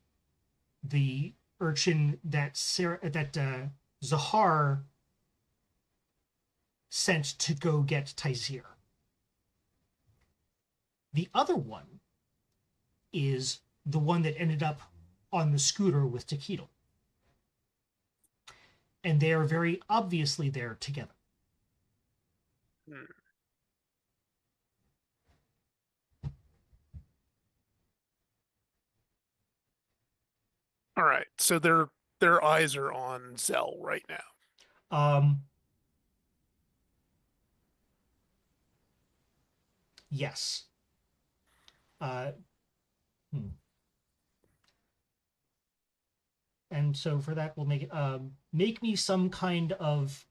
the urchin that Zahar sent to go get Taizir. The other one is the one that ended up on the scooter with Takedo. And they are very obviously there together. All right. So their eyes are on Zell right now. Yes. Hmm. And so for that, we'll make me some kind of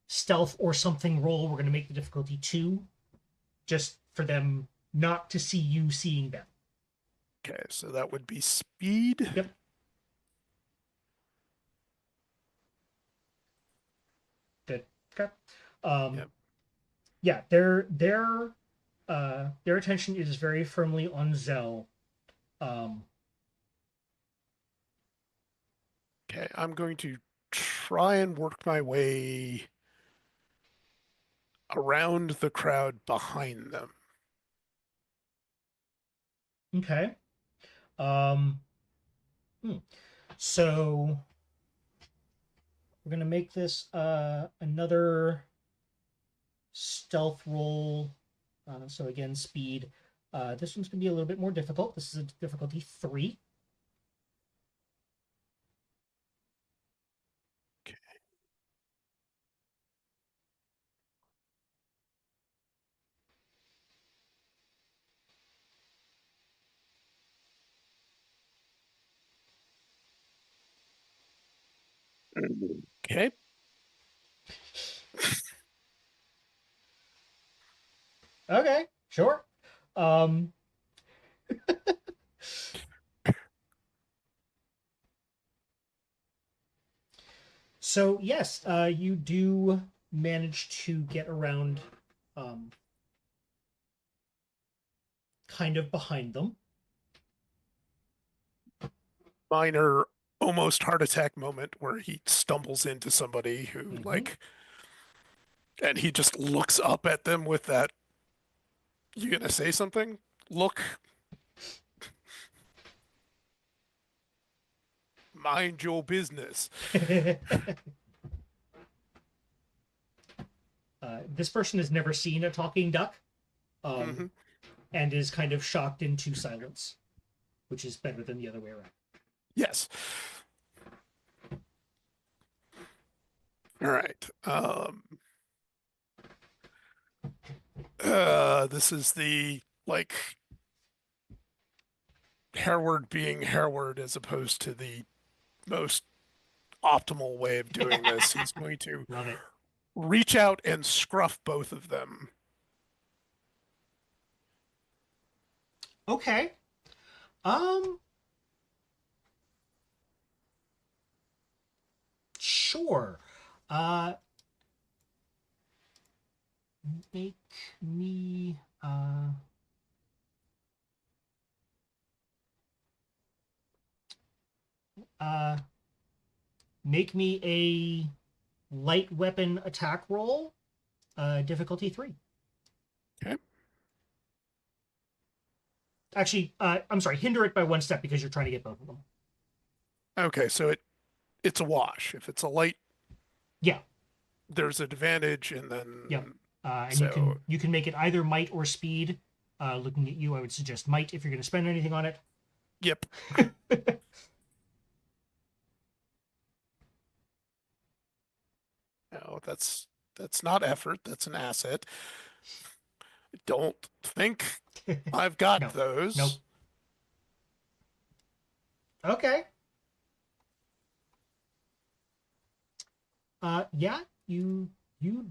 stealth or something roll. We're going to make the difficulty 2, just for them not to see you seeing them. Okay, so that would be speed. Yep. Good. Okay. Yep. Yeah, their attention is very firmly on Zell. Okay, I'm going to try and work my way around the crowd behind them. Okay. So we're gonna make this another stealth roll. So again, speed. This one's gonna be a little bit more difficult. This is a difficulty 3. Okay. Okay. Okay, sure. So yes, you do manage to get around, kind of behind them. Minor, almost heart attack moment where he stumbles into somebody who and he just looks up at them with that, "You gonna say something?" look. Mind your business. This person has never seen a talking duck, Mm-hmm. and is kind of shocked into silence, which is better than the other way around. Yes. All right. This is the Hereward being Hereward as opposed to the most optimal way of doing this. He's going to Love it. reach out and scruff both of them. Okay. Sure. Make me make me a light weapon attack roll, difficulty 3. Okay. Actually, I'm sorry, hinder it by 1 step because you're trying to get both of them. Okay, so it's a wash. If it's a light, Yeah. there's an advantage, and then Yep. And so you can make it either might or speed. Looking at you, I would suggest might if you're going to spend anything on it. yep. No, that's not effort. That's an asset. Don't think I've got No. those. Nope. Okay. Yeah, you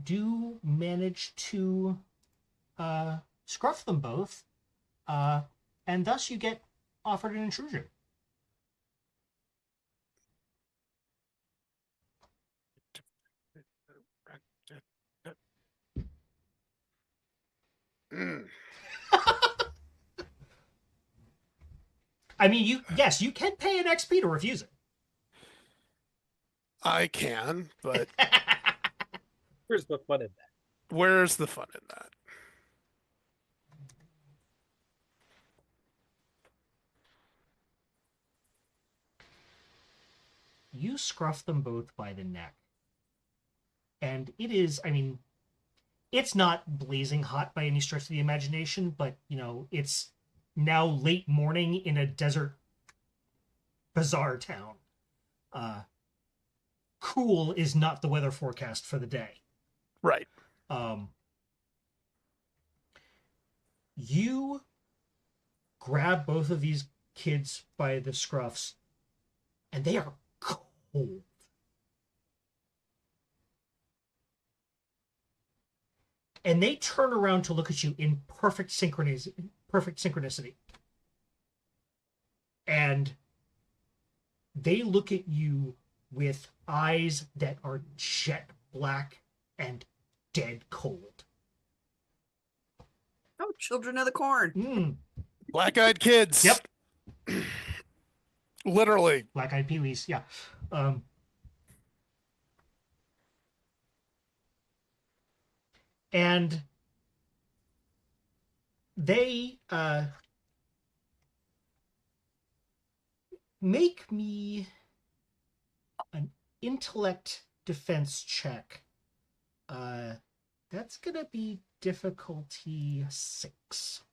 do manage to scruff them both, and thus you get offered an intrusion. Mm. I mean, you can pay an XP to refuse it. I can, but Where's the fun in that? where's the fun in that? You scruff them both by the neck. And it is, I mean, it's not blazing hot by any stretch of the imagination, but, it's now late morning in a desert bizarre town. Cool is not the weather forecast for the day. Right. You grab both of these kids by the scruffs, and they are cold. And they turn around to look at you in perfect synchronicity. And they look at you with eyes that are jet black and dead cold. Oh, children of the corn. Black-eyed kids. Yep. Literally. Black-eyed peewees, yeah. And they make me an intellect defense check. That's gonna be difficulty 6.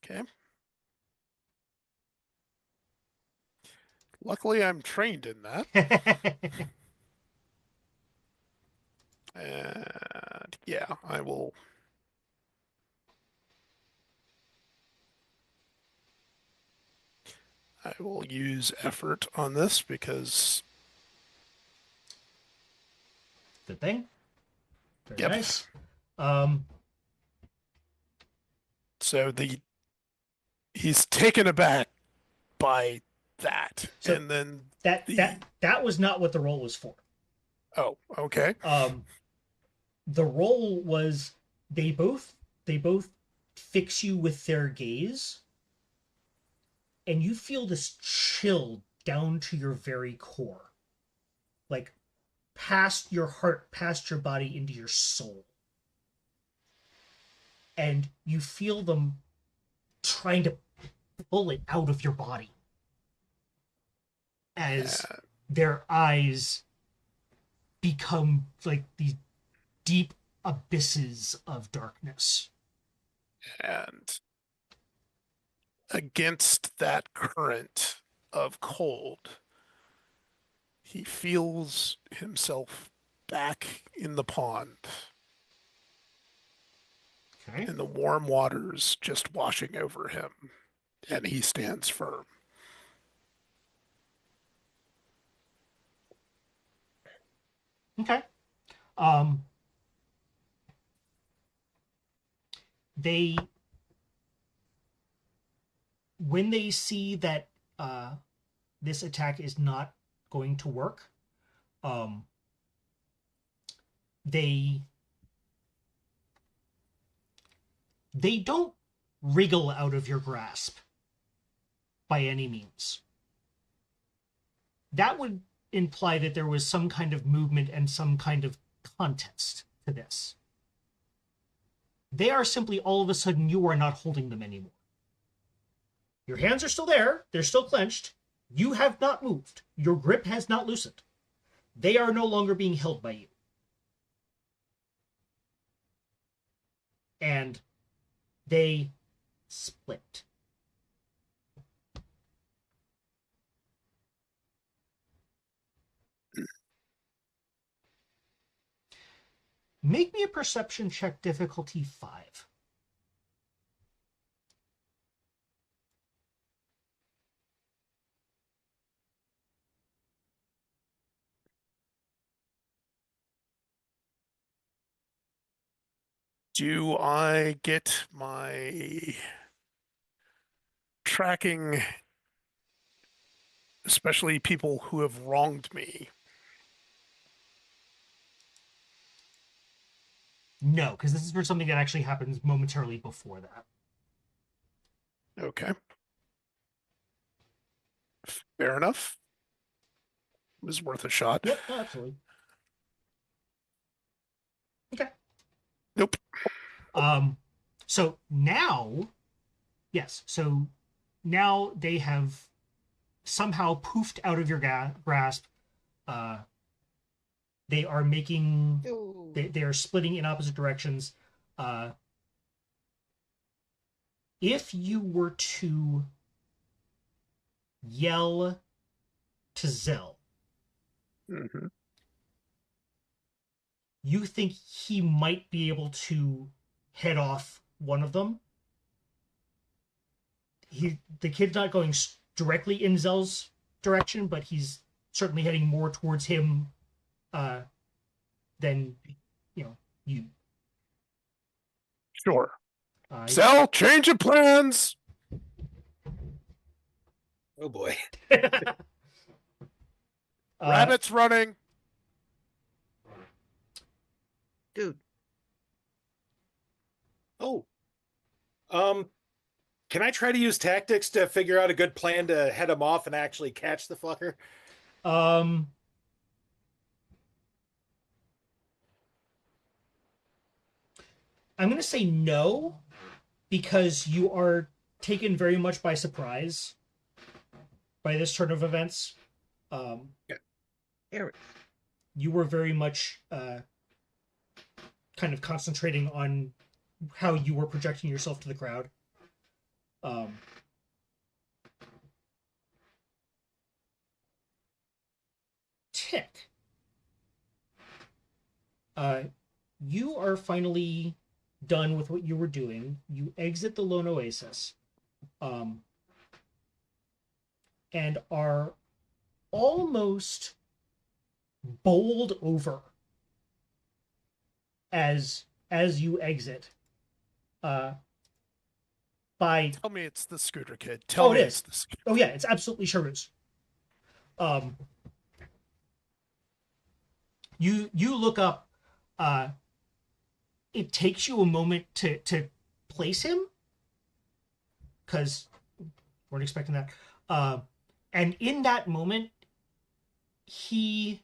Okay. Luckily, I'm trained in that. And yeah, I will. I will use effort on this because. Good thing. Very Yep. nice. So he's taken aback by that, So and then that was not what the roll was for. Oh, okay. The roll was they both fix you with their gaze, and you feel this chill down to your very core, like past your heart, past your body, into your soul. And you feel them trying to pull it out of your body as their eyes become like these deep abysses of darkness. And against that current of cold, he feels himself back in the pond. Okay. And the warm waters just washing over him. And he stands firm. Okay. They, when they see that this attack is not going to work, they don't wriggle out of your grasp by any means. That would imply that there was some kind of movement and some kind of contest to this. They are simply all of a sudden you are not holding them anymore. Your hands are still there. They're still clenched. You have not moved. Your grip has not loosened. They are no longer being held by you. And they split. Make me a perception check, difficulty 5. Do I get my tracking, especially people who have wronged me? No, because this is for something that actually happens momentarily before that. Okay. Fair enough. It was worth a shot. Yep, absolutely. Okay. Nope. So now, yes, so now they have somehow poofed out of your grasp. They are making, they are splitting in opposite directions. if you were to yell to Zell, Mhm. you think he might be able to head off one of them. The kid's not going directly in Zell's direction, but he's certainly heading more towards him than you. Sure. Uh, Zell, change of plans. Oh boy. Rabbit's running. Dude, Oh. Can I try to use tactics to figure out a good plan to head him off and actually catch the fucker? I'm going to say no, because you are taken very much by surprise by this turn of events. Eric, You were very much kind of concentrating on how you were projecting yourself to the crowd. Tick. You are finally done with what you were doing. You exit the Lone Oasis, and are almost bowled over as you exit. By Tell me it's the scooter kid. Tell me it it's is. the scooter. Oh yeah, it's absolutely Charuz. You look up. It takes you a moment to place him, because weren't expecting that. And in that moment, he,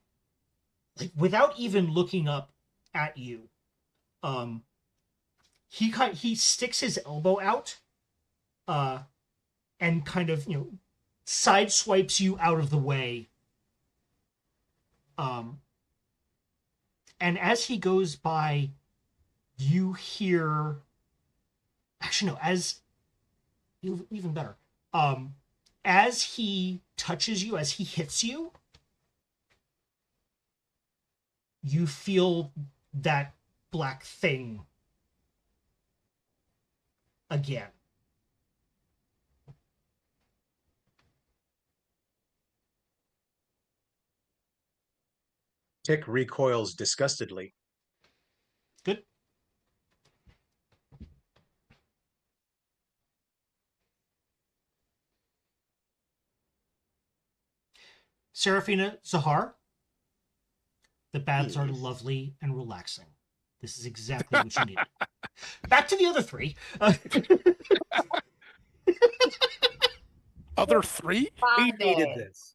like, without even looking up at you, he sticks his elbow out, and kind of side swipes you out of the way. And as he goes by, you hear. Actually, no. As even better. As he touches you, as he hits you, you feel that black thing again. Tick recoils disgustedly. Good. Seraphina, Zahar, the baths are lovely and relaxing. This is exactly what you need. Back to the other three. Other three? He needed this.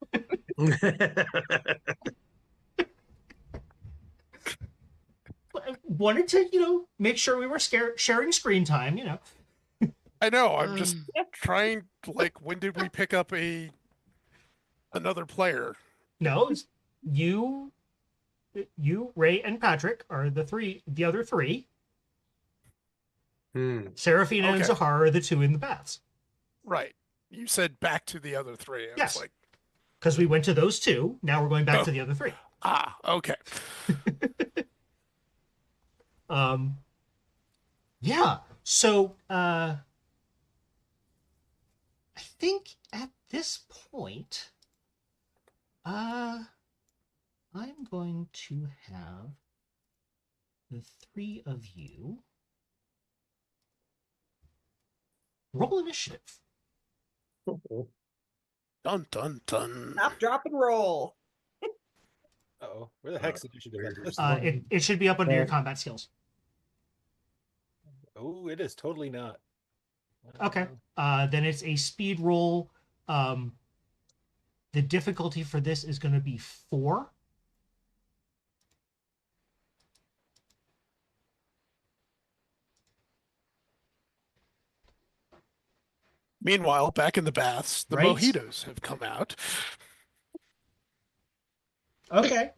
Wanted to, make sure we were sharing screen time, I know. I'm just trying. Like, when did we pick up another player? No, it's you, Ray, and Patrick are the other three. Seraphina and Okay. Zahar are the two in the baths. Right. You said back to the other three. I Yes. was like, Because we went to those two. Now we're going back to the other three. okay. Yeah. So, I think at this point, I'm going to have the three of you roll initiative. Dun dun dun. Stop, drop, and roll. Uh-oh. Where the heck's initiative at this? It should be up under your combat skills. Oh, it is totally not. Okay. Then it's a speed roll. The difficulty for this is going to be 4. Meanwhile, back in the baths, the Right. mojitos have come out. Okay.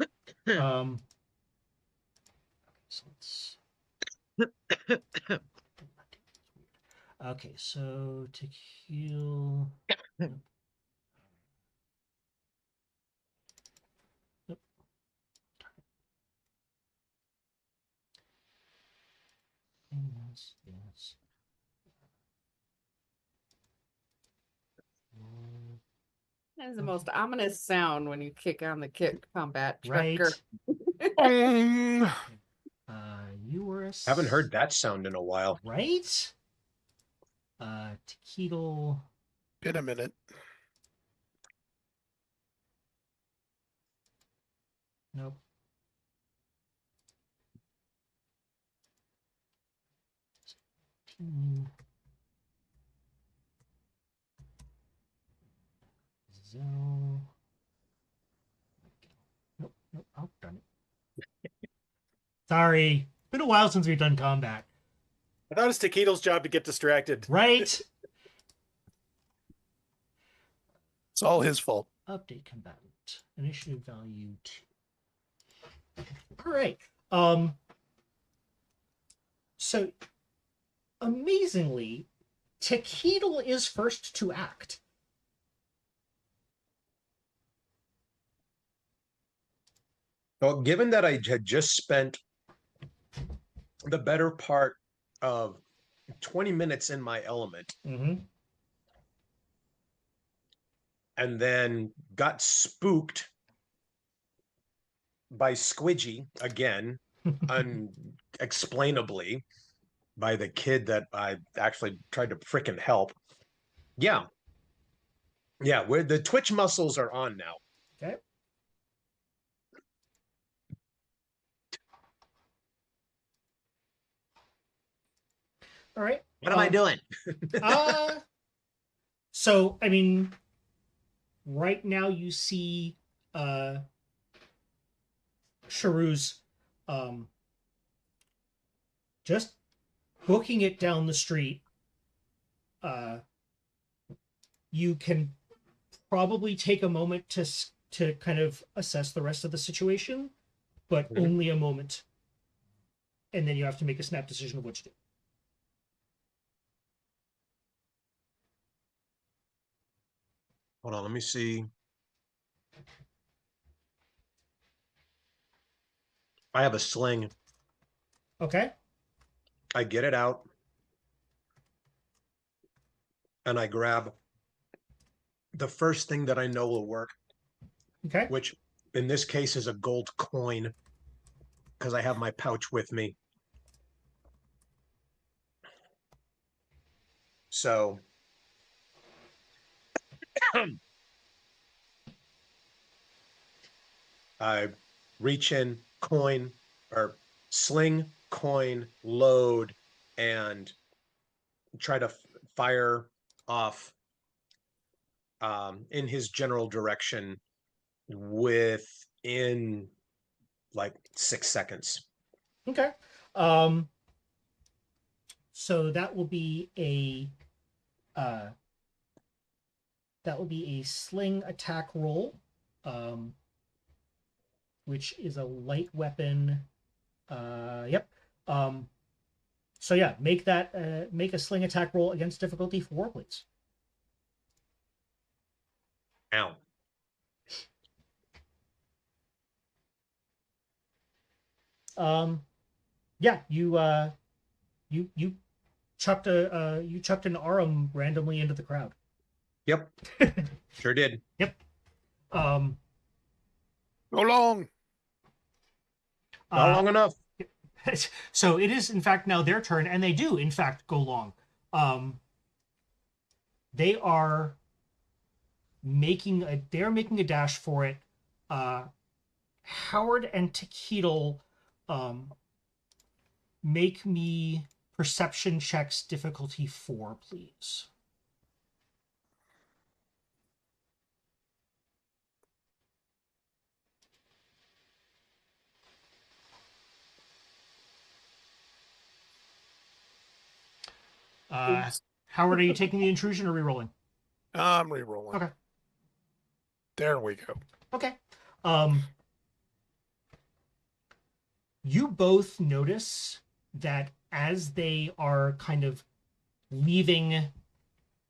So let's... Okay, so Tequila. Yep. Yes. That is the most ominous sound when you kick on the kick combat Right. trigger. You were Haven't heard that sound in a while. right. Tequila. Been a minute. Nope. Zero. Nope. Oh, darn it. Sorry. Been a while since we've done combat. I thought it's Taquito's job to get distracted. Right. It's all his fault. Update combatant. Initiative value 2. All right. So amazingly, Tequila is first to act. Well, given that I had just spent the better part of 20 minutes in my element Mm-hmm. and then got spooked by Squidgy again, unexplainably, by the kid that I actually tried to frickin' help. Yeah. Yeah, where the twitch muscles are on now. Okay. All right. What am I doing? So I mean, right now you see Sharu's just booking it down the street. You can probably take a moment to kind of assess the rest of the situation, but only a moment. And then you have to make a snap decision of what to do. Hold on, let me see. I have a sling. Okay. I get it out. And I grab the first thing that I know will work, Okay. which in this case is a gold coin, because I have my pouch with me. So I reach in, coin, or sling, coin, load, and try to fire off in his general direction within like 6 seconds. Okay. So that will be a sling attack roll, which is a light weapon. Yep. So yeah, make a sling attack roll against difficulty 4, please. Ow. Yeah, you chucked an arm randomly into the crowd. Yep. Sure did. Yep. Go long. Not long enough. So it is in fact now their turn, and they do in fact go long. They are making a dash for it. Howard and Tequila, make me perception checks difficulty 4, please. Howard, are you taking the intrusion or re-rolling? I'm re-rolling. Okay. There we go. Okay. You both notice that as they are kind of leaving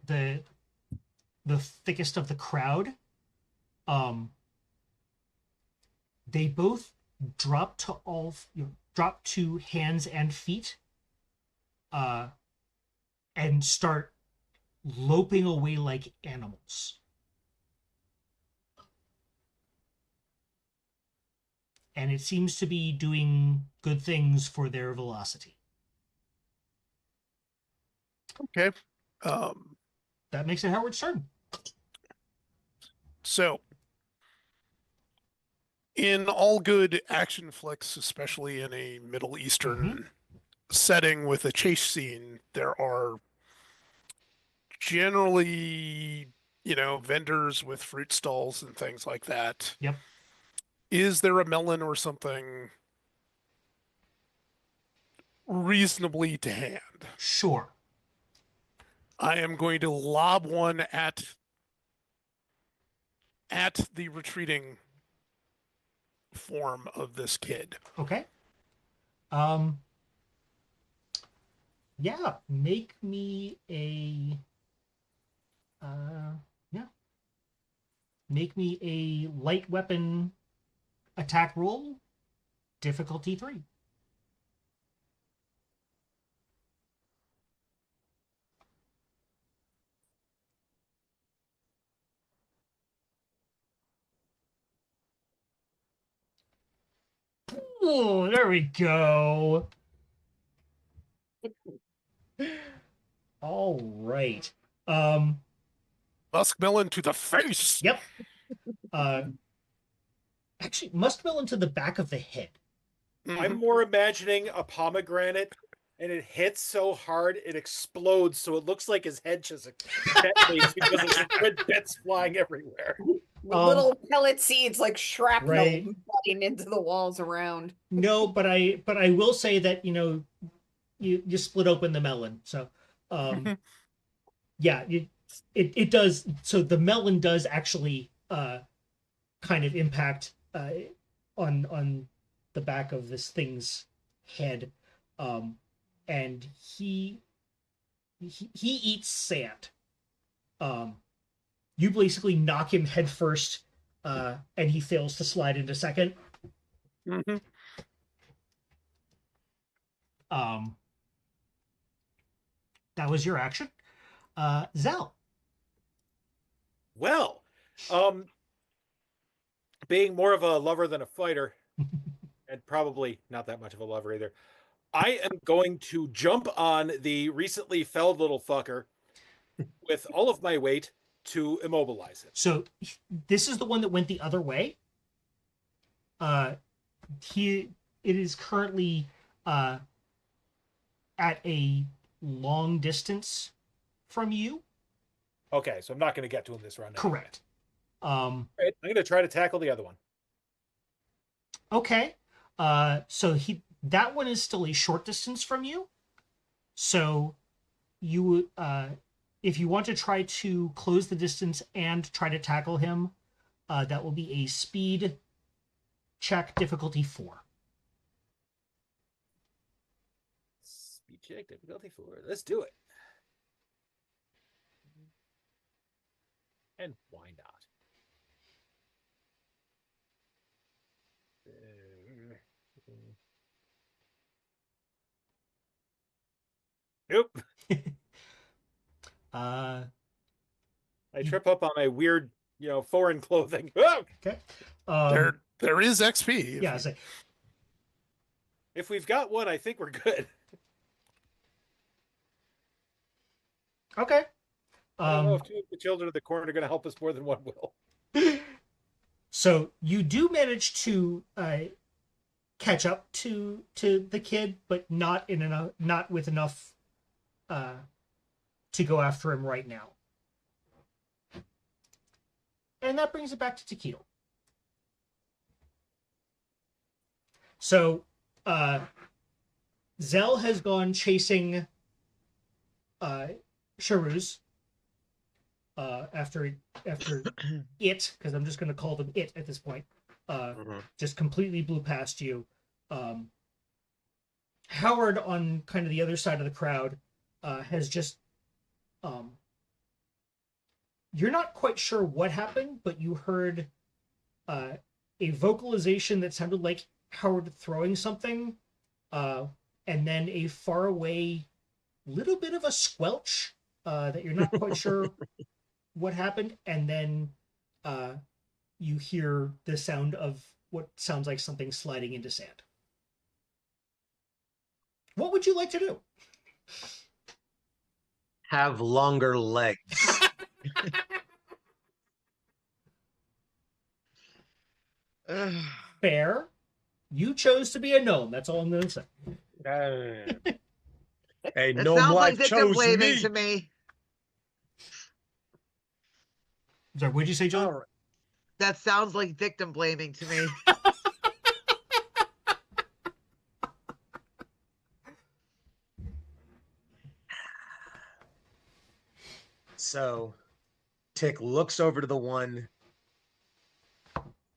the thickest of the crowd, they both drop to hands and feet, and start loping away like animals. And it seems to be doing good things for their velocity. Okay. That makes it Howard's turn. So, in all good action flicks, especially in a Middle Eastern setting with a chase scene, there are generally, vendors with fruit stalls and things like that. Yep. Is there a melon or something reasonably to hand? Sure. I am going to lob one at the retreating form of this kid. Okay. Yeah, make me a make me a light weapon attack roll, difficulty 3. Oh, there we go. All right. Muskmelon to the face. Yep. Actually, muskmelon to the back of the head. I'm more imagining a pomegranate, and it hits so hard it explodes, so it looks like his head just detonates because there's red bits flying everywhere. Little pellet seeds like shrapnel Right. butting into the walls around. No, but I will say that you split open the melon, so yeah, it does. So the melon does actually kind of impact on the back of this thing's head, and he eats sand. You basically knock him head first, and he fails to slide into second. That was your action. Zell. Well, being more of a lover than a fighter, and probably not that much of a lover either, I am going to jump on the recently felled little fucker with all of my weight to immobilize it. So this is the one that went the other way. It is currently at a long distance from you. Okay, so I'm not going to get to him this round. Correct. Right, I'm going to try to tackle the other one. Okay. So that one is still a short distance from you. So you if you want to try to close the distance and try to tackle him, that will be a speed check, difficulty 4. Speed check, difficulty 4. Let's do it. And why not? Nope. I trip up on my weird, foreign clothing. Okay. There is XP. Yeah. So, If we've got one, I think we're good. okay. I don't know if two of the children of the corn are going to help us more than one will. So you do manage to catch up to the kid, but not with enough to go after him right now. And that brings it back to Takedo. So Zell has gone chasing Charuz after it, because I'm just going to call them it at this point. Just completely blew past you. Howard, on kind of the other side of the crowd, has just You're not quite sure what happened, but you heard a vocalization that sounded like Howard throwing something, and then a faraway little bit of a squelch that you're not quite sure what happened, and then you hear the sound of what sounds like something sliding into sand. What would you like to do? Have longer legs. Fair. You chose to be a gnome. That's all I'm going to say. Hey, That gnome sounds like life victim chose blaming me. to me. Sorry, what'd you say, John? All right. That sounds like victim blaming to me. So, Tick looks over to the one,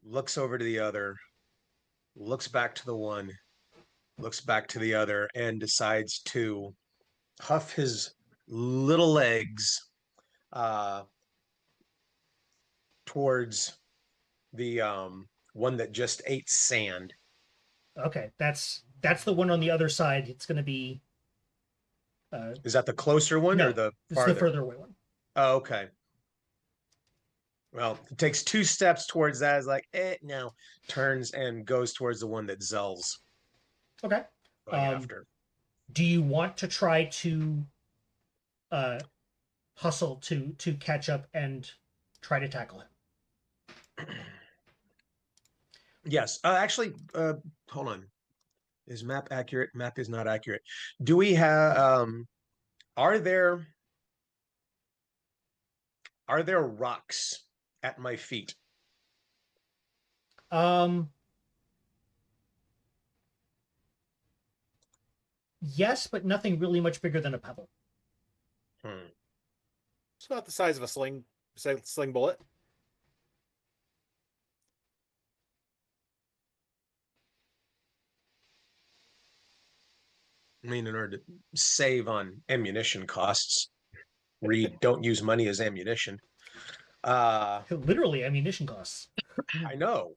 looks over to the other, looks back to the one, looks back to the other, and decides to huff his little legs towards the one that just ate sand. Okay, that's the one on the other side. It's going to be. Is that the closer one No, or the it's farther? the further away one. Oh, okay. Well, it takes 2 steps towards that. Is like, no. Turns and goes towards the one that Zell's Okay. going after. Do you want to try to hustle to catch up and try to tackle him? Yes. Actually, hold on. Is map accurate? Map is not accurate. Do we have? Are there rocks at my feet? Yes, but nothing really much bigger than a pebble. It's not the size of a sling bullet. I mean, in order to save on ammunition costs, read don't use money as ammunition. Literally ammunition costs. I know.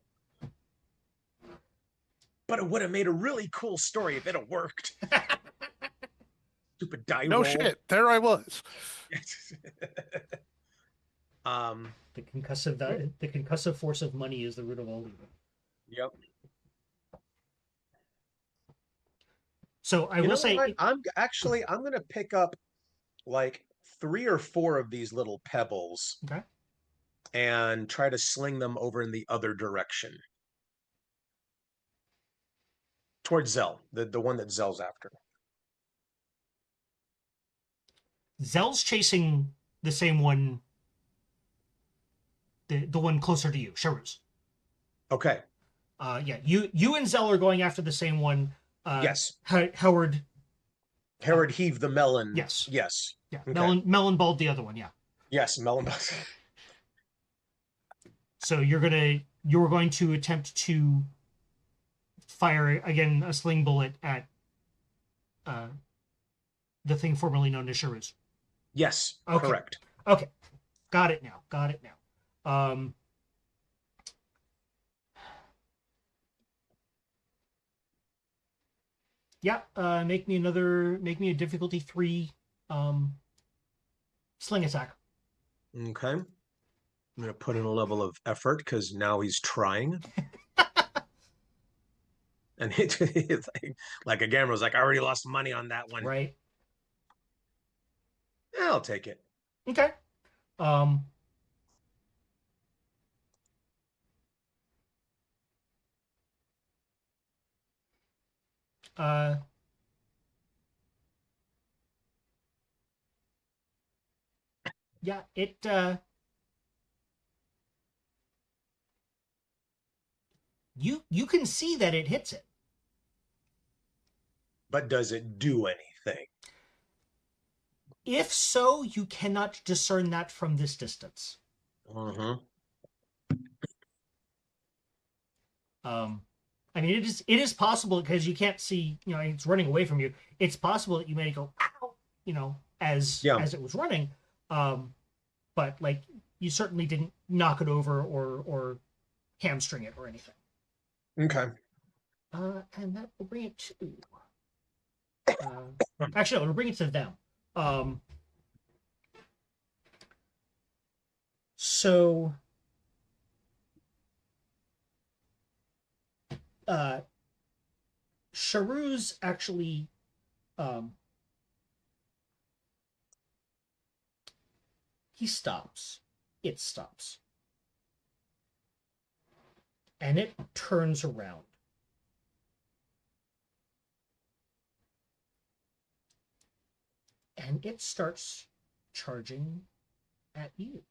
But it would have made a really cool story if it had worked. Stupid die roll. No shit. There I was. The concussive force of money is the root of all evil. Yep. So I will say, I'm going to pick up like 3 or 4 of these little pebbles. Okay. And try to sling them over in the other direction. Towards Zell, the one that Zell's after. Zell's chasing the same one, the one closer to you, Sharuz. Okay. Yeah, you and Zell are going after the same one. Yes. Howard heaved the melon. Yes. Yes. Yeah. Okay. Melon balled the other one. Yeah. Yes, melon ball. So you're going to attempt to fire again a sling bullet at the thing formerly known as Sharuz. Yes. Okay. Correct. Okay. Got it now. Yeah, make me a difficulty 3 sling attack. Okay. I'm going to put in a level of effort because now he's trying. And it's like again, was like, I already lost money on that one. Right. I'll take it. Okay. Yeah, it you can see that it hits it. But does it do anything? If so, you cannot discern that from this distance. Mm-hmm. I mean, it is possible because you can't see, it's running away from you. It's possible that you may go, ow, as it was running. But like you certainly didn't knock it over or hamstring it or anything. Okay. And that will bring it to. Actually, no, it'll bring it to them. So. Charuz actually he stops. It stops. And it turns around. And it starts charging at you.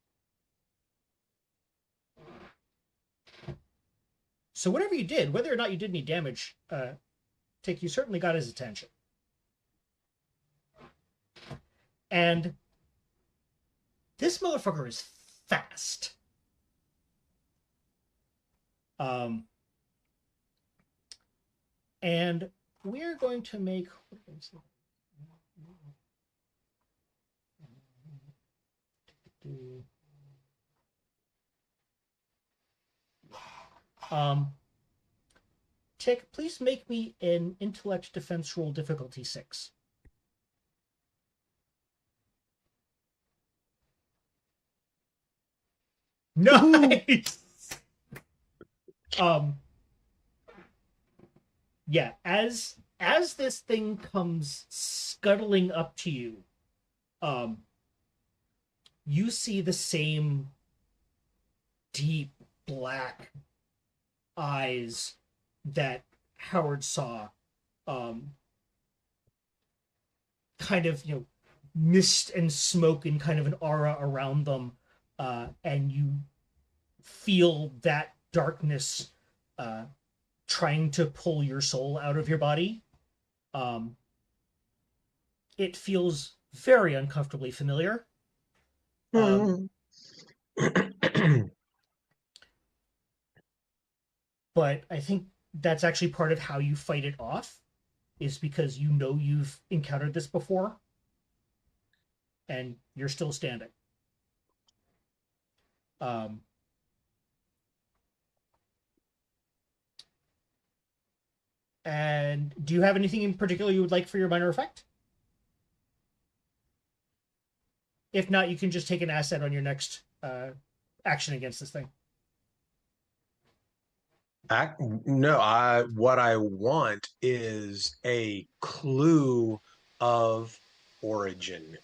So whatever you did, whether or not you did any damage, Tick, you certainly got his attention. And this motherfucker is fast. And we're going to make... Tick, please make me an intellect defense roll difficulty 6. Nice. Yeah, as this thing comes scuttling up to you, you see the same deep black eyes that Howard saw, kind of, mist and smoke and kind of an aura around them, and you feel that darkness trying to pull your soul out of your body. It feels very uncomfortably familiar. But I think that's actually part of how you fight it off, is because you've encountered this before, and you're still standing. And do you have anything in particular you would like for your minor effect? If not, you can just take an asset on your next action against this thing. No, what I want is a clue of origin.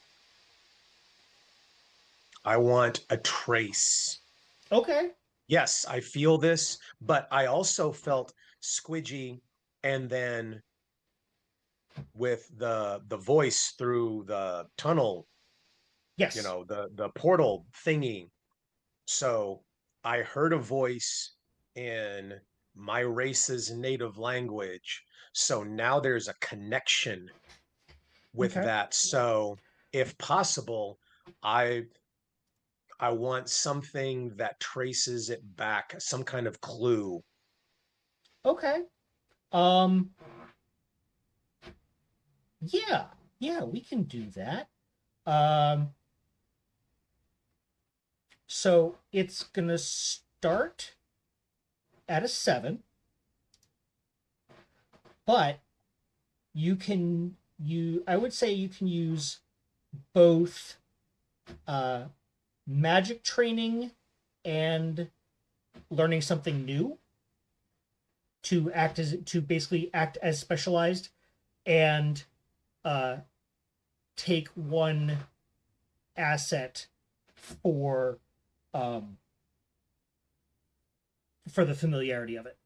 I want a trace. Okay. Yes, I feel this, but I also felt Squidgy, and then with the voice through the tunnel, Yes. the portal thingy. So I heard a voice in my race's native language. So now there's a connection with that. So if possible, I want something that traces it back, some kind of clue. Okay. Yeah, we can do that. So it's gonna start at a 7, but I would say you can use both magic training and learning something new to basically act as specialized, and take one asset for the familiarity of it.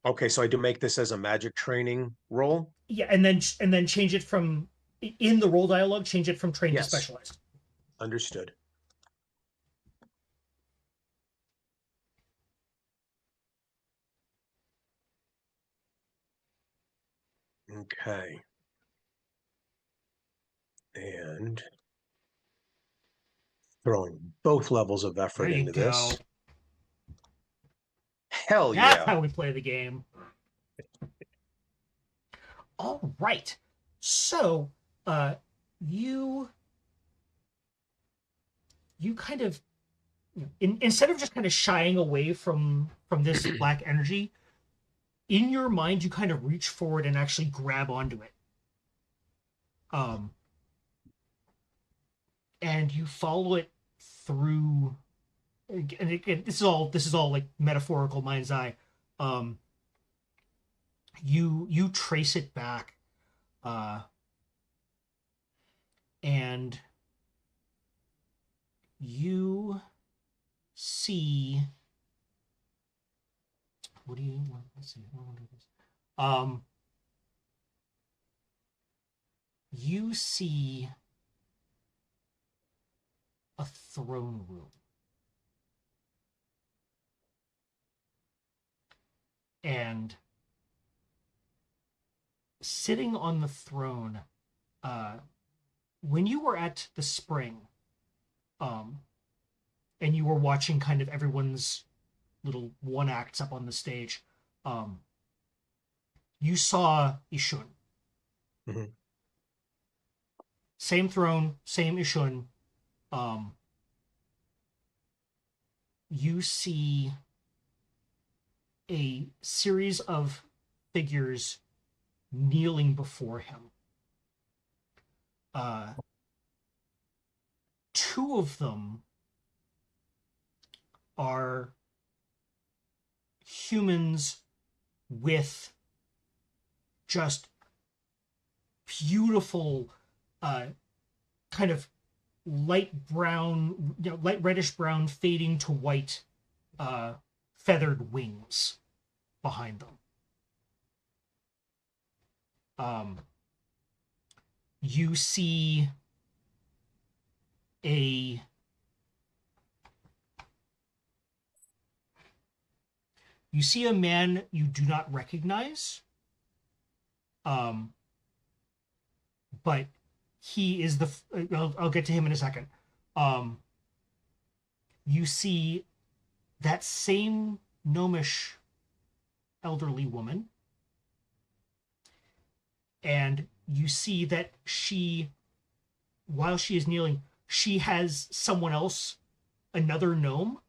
Okay, so I do make this as a magic training roll? Yeah, and then change it from, in the roll dialogue, change it from trained Yes. to specialized. Understood. Okay. And throwing both levels of effort There you into go. this. Hell That's yeah. how we play the game. All right. So, you kind of, instead of just kind of shying away from this black energy, in your mind you kind of reach forward and actually grab onto it. And you follow it through, and again, this is all like metaphorical mind's eye. You trace it back, and you see, what do you, let's see, you see a throne room. And sitting on the throne, when you were at the spring, and you were watching kind of everyone's little one acts up on the stage, you saw Ishun. Mm-hmm. Same throne, same Ishun. You see a series of figures kneeling before him. Two of them are humans with just beautiful, kind of light brown, light reddish brown, fading to white, feathered wings behind them. You see a man you do not recognize, but he is the. I'll get to him in a second. You see that same gnomish elderly woman, and you see that she, while she is kneeling, she has someone else, another gnome,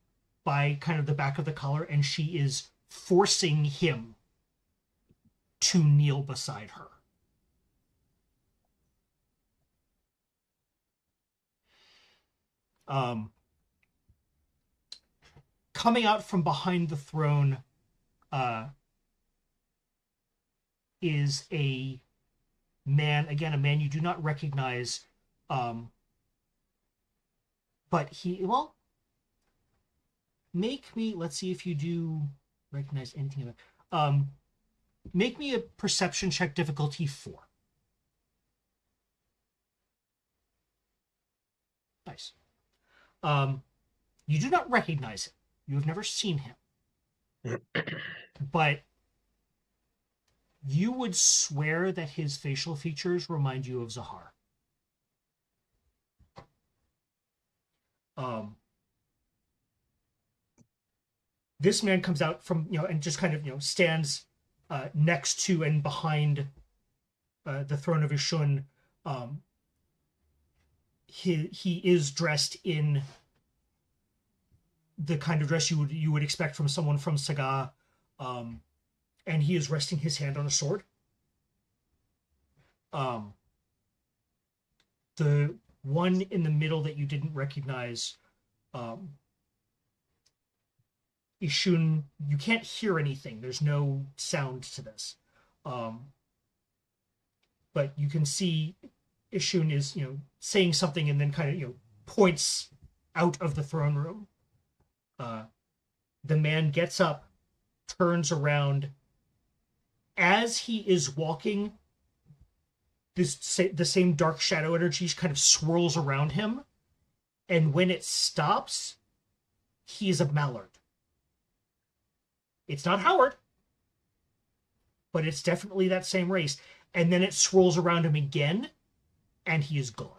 by kind of the back of the collar, and she is forcing him to kneel beside her. Coming out from behind the throne is a man, again, a man you do not recognize, but he, well, make me, let's see if you do recognize anything of it. Make me a perception check, difficulty 4. Nice. You do not recognize him. You have never seen him. But you would swear that his facial features remind you of Zahar. This man comes out from, and just kind of, stands next to and behind the throne of Ishun. He is dressed in the kind of dress you would expect from someone from Saga, and he is resting his hand on a sword. The one in the middle that you didn't recognize, Ishun, you can't hear anything. There's no sound to this, but you can see Ishun is saying something and then kind of points out of the throne room. The man gets up, turns around. As he is walking, the same dark shadow energy kind of swirls around him, and when it stops, he is a mallard. It's not Howard, but it's definitely that same race. And then it swirls around him again, and he is gone.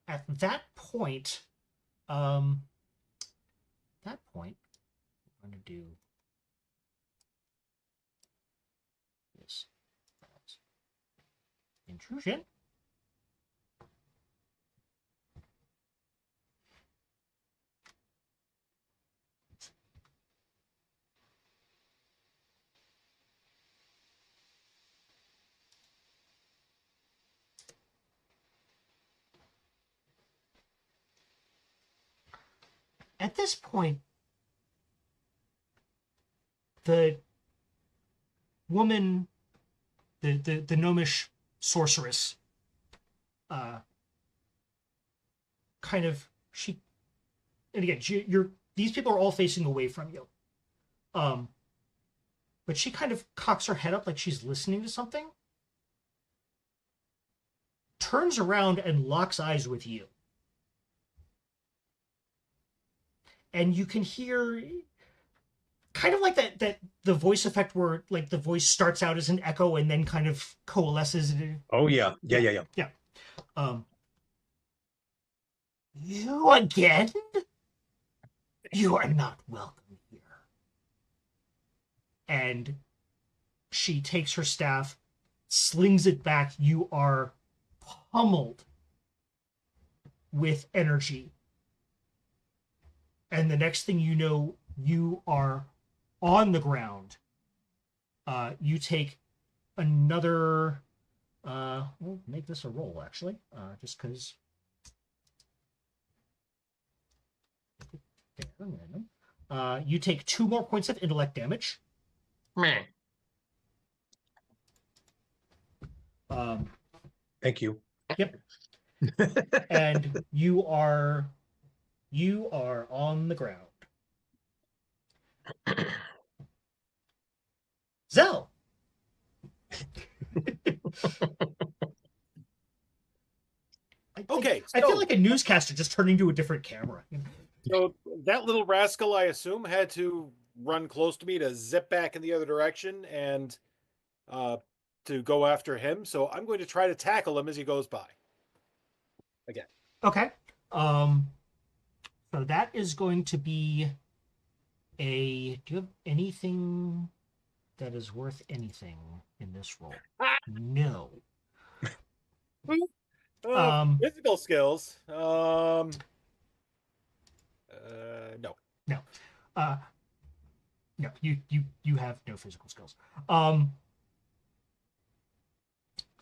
At that point, I'm going to do this. Intrusion. At this point, the woman, the gnomish sorceress, kind of she, and again, you're these people are all facing away from you, but she kind of cocks her head up like she's listening to something, turns around and locks eyes with you, and you can hear kind of like that the voice effect where like the voice starts out as an echo and then kind of coalesces. Oh yeah. Yeah. You again? You are not welcome here. And she takes her staff, slings it back. You are pummeled with energy. And the next thing you know, you are on the ground. You take another... we'll make this a roll, actually, just because... you take 2 more points of intellect damage. Thank you. Yep. And you are on the ground. Zell. Okay, I feel so- like a newscaster just turned into a different camera. So that little rascal, I assume, had to run close to me to zip back in the other direction and to go after him. So I'm going to try to tackle him as he goes by. Again. Okay. So that is going to be a... Do you have anything that is worth anything in this roll? No. Physical skills. No. No. No, you have no physical skills.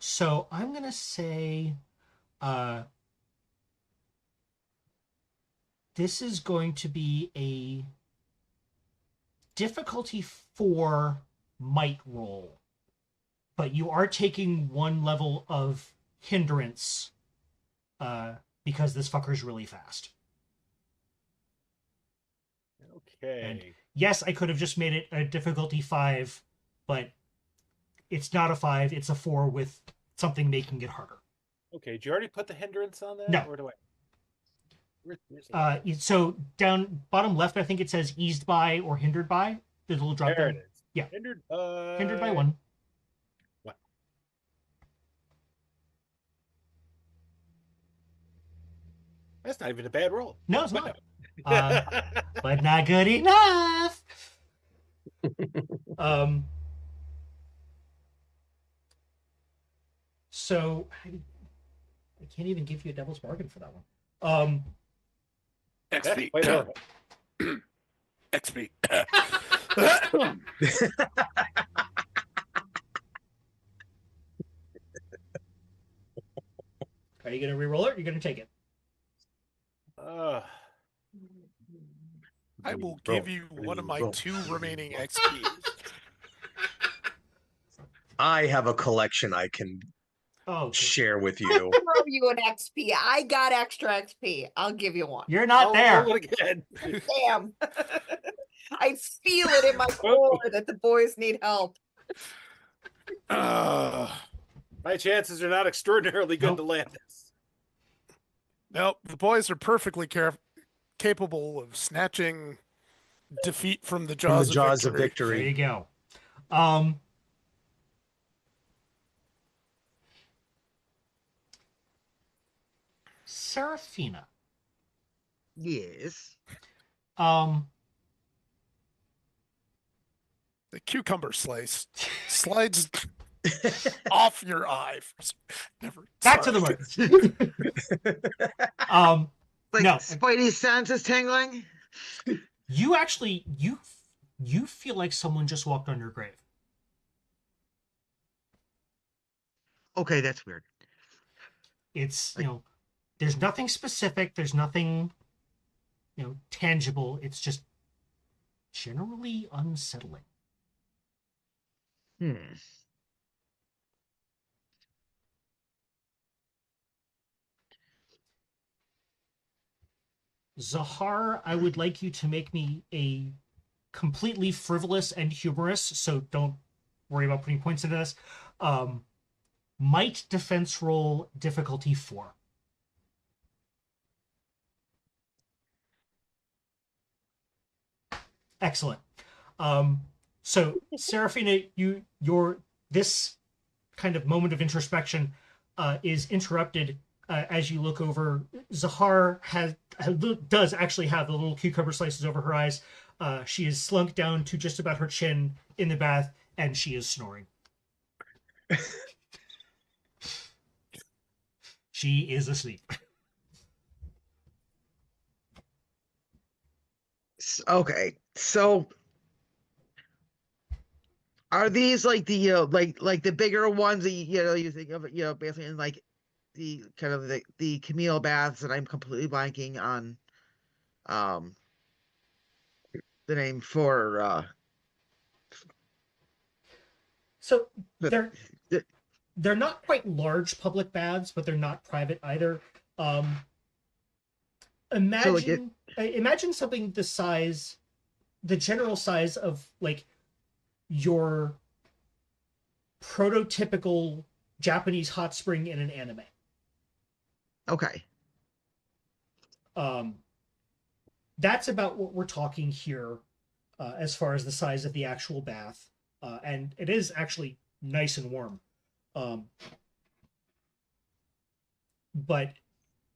So I'm gonna say this is going to be a difficulty 4 might roll, but you are taking 1 level of hindrance because this fucker's really fast. Okay. And yes, I could have just made it a difficulty 5, but it's not a 5, it's a 4 with something making it harder. Okay, did you already put the hindrance on that? No. Or do I? Where's the- So down bottom left, I think it says eased by or hindered by. There's a little drop There down. it is. Yeah. Hindered Hindered by 1. What? That's not even a bad roll. No, it's But not. But not good enough. So I can't even give you a devil's bargain for that one. XP. Wait, no. XP. Are you gonna re-roll it? Or are you gonna take it? I will give you one of my 2 remaining XPs. I have a collection I can Oh, share with I'll you. throw you an XP. I got extra XP. I'll give you one. you're not I'll there. roll it again. Damn. I feel it in my core that the boys need help. Uh, My chances are not extraordinarily good Nope. to land this. nope, the boys are perfectly capable of snatching defeat from the From the jaws, of victory. There you victory. go. Serafina. Yes. the cucumber slice slides off your eye. Never. Back to the sorry. mark. Like No. Spidey sense is tingling. You actually you feel like someone just walked on your grave. Okay, that's weird. It's, Like- there's nothing specific, there's nothing, tangible. It's just generally unsettling. Hmm. Zahar, I would like you to make me a completely frivolous and humorous, so don't worry about putting points into this. Might defense roll difficulty 4. Excellent. So Serafina, your this kind of moment of introspection is interrupted as you look over. Zahar does actually have the little cucumber slices over her eyes. She is slunk down to just about her chin in the bath, and she is snoring. She is asleep. Okay, so are these like the like the bigger ones that you think of basically in like the kind of the Camille baths that I'm completely blanking on the name for So but they're not quite large public baths, but they're not private either. Imagine imagine something the general size of like your prototypical Japanese hot spring in an anime. okay. That's about what we're talking here as far as the size of the actual bath. And it is actually nice and warm. But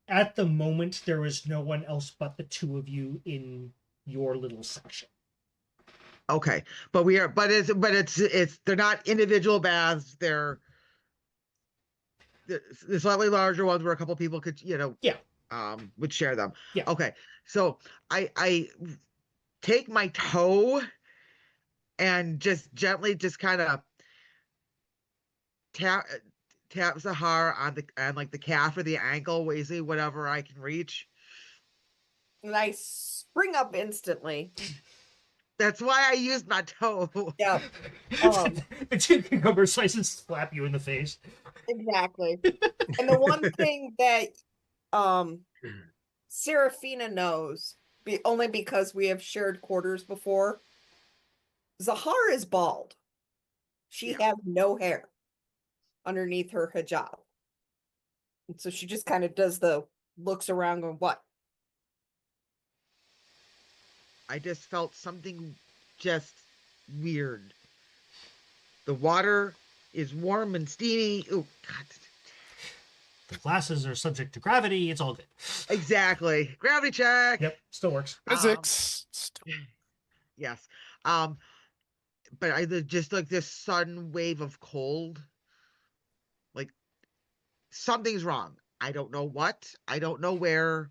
at the moment, there is no one else but the two of you in your little section. Okay, but it's they're not individual baths. They're the slightly larger ones where a couple people could would share them. Yeah. Okay, so I take my toe and just gently just kind of tap Zahar on like the calf or the ankle, basically whatever I can reach. And I spring up instantly. That's why I used my toe. Yeah. The two cucumber slices slap you in the face. Exactly. And the one thing that Serafina knows, only because we have shared quarters before, Zahar is bald. She has no hair underneath her hijab. And so she just kind of does the looks around going, what? I just felt something just weird. The water is warm and steamy. Oh, God. The glasses are subject to gravity. It's all good. Exactly. Gravity check. Yep, still works. Physics. Yes. But I just like this sudden wave of cold. Like something's wrong. I don't know what. I don't know where.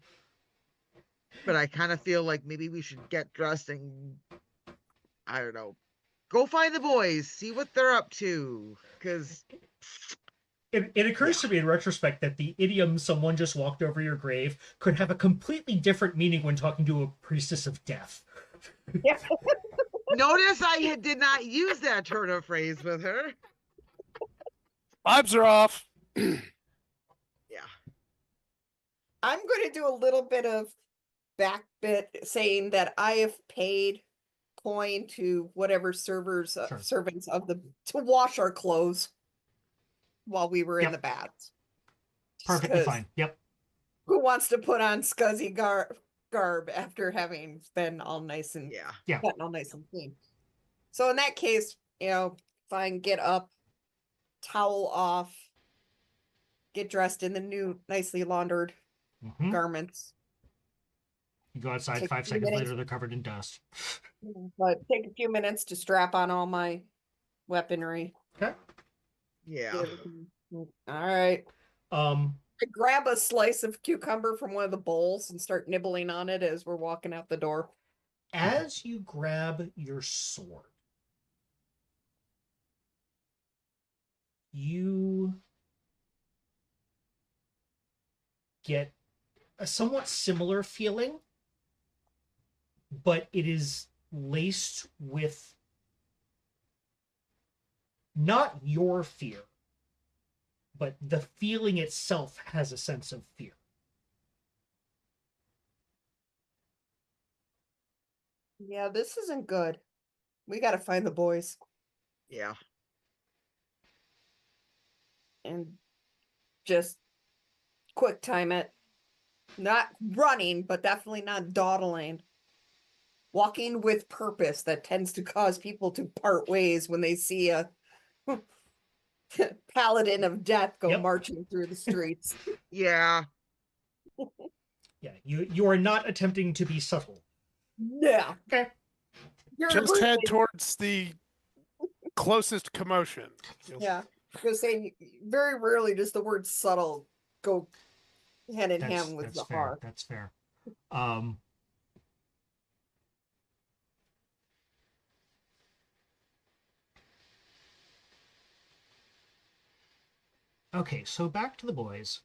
But I kind of feel like maybe we should get dressed and I don't know. Go find the boys, see what they're up to. Because It occurs to me in retrospect that the idiom "someone just walked over your grave" could have a completely different meaning when talking to a priestess of death. Yeah. notice I did not use that turn of phrase with her. Vibes are off. Yeah. I'm going to do a little bit of backbit saying that I have paid coin to whatever servants of to wash our clothes while we were in the baths. Perfectly fine. Yep. Who wants to put on scuzzy garb after having been all nice and gotten all nice and clean? So in that case, fine, get up, towel off, get dressed in the new nicely laundered garments. You go outside, Take 5 a few seconds minutes. later, they're covered in dust. But take a few minutes to strap on all my weaponry. Okay. Yeah. All right. I grab a slice of cucumber from one of the bowls and start nibbling on it as we're walking out the door. As you grab your sword, you get a somewhat similar feeling, but it is laced with not your fear, but the feeling itself has a sense of fear. Yeah, this isn't good. We got to find the boys Yeah. and just quick time it. Not running, but definitely not dawdling. Walking with purpose that tends to cause people to part ways when they see a paladin of death go Yep. marching through the streets. Yeah. Yeah, you are not attempting to be subtle. Yeah. Okay. You're Just really- head towards the closest commotion. Yeah. I was saying, very rarely does the word subtle go hand in That's, hand with that's the fair. heart. That's fair. Okay, so back to the boys.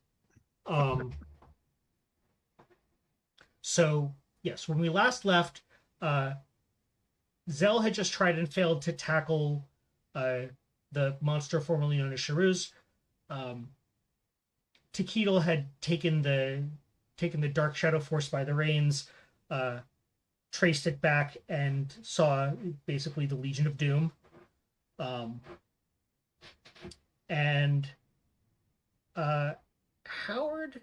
So yes, when we last left, Zell had just tried and failed to tackle the monster formerly known as Sharuz. Tequila had taken the Dark Shadow Force by the reins, traced it back, and saw basically the Legion of Doom. And Howard,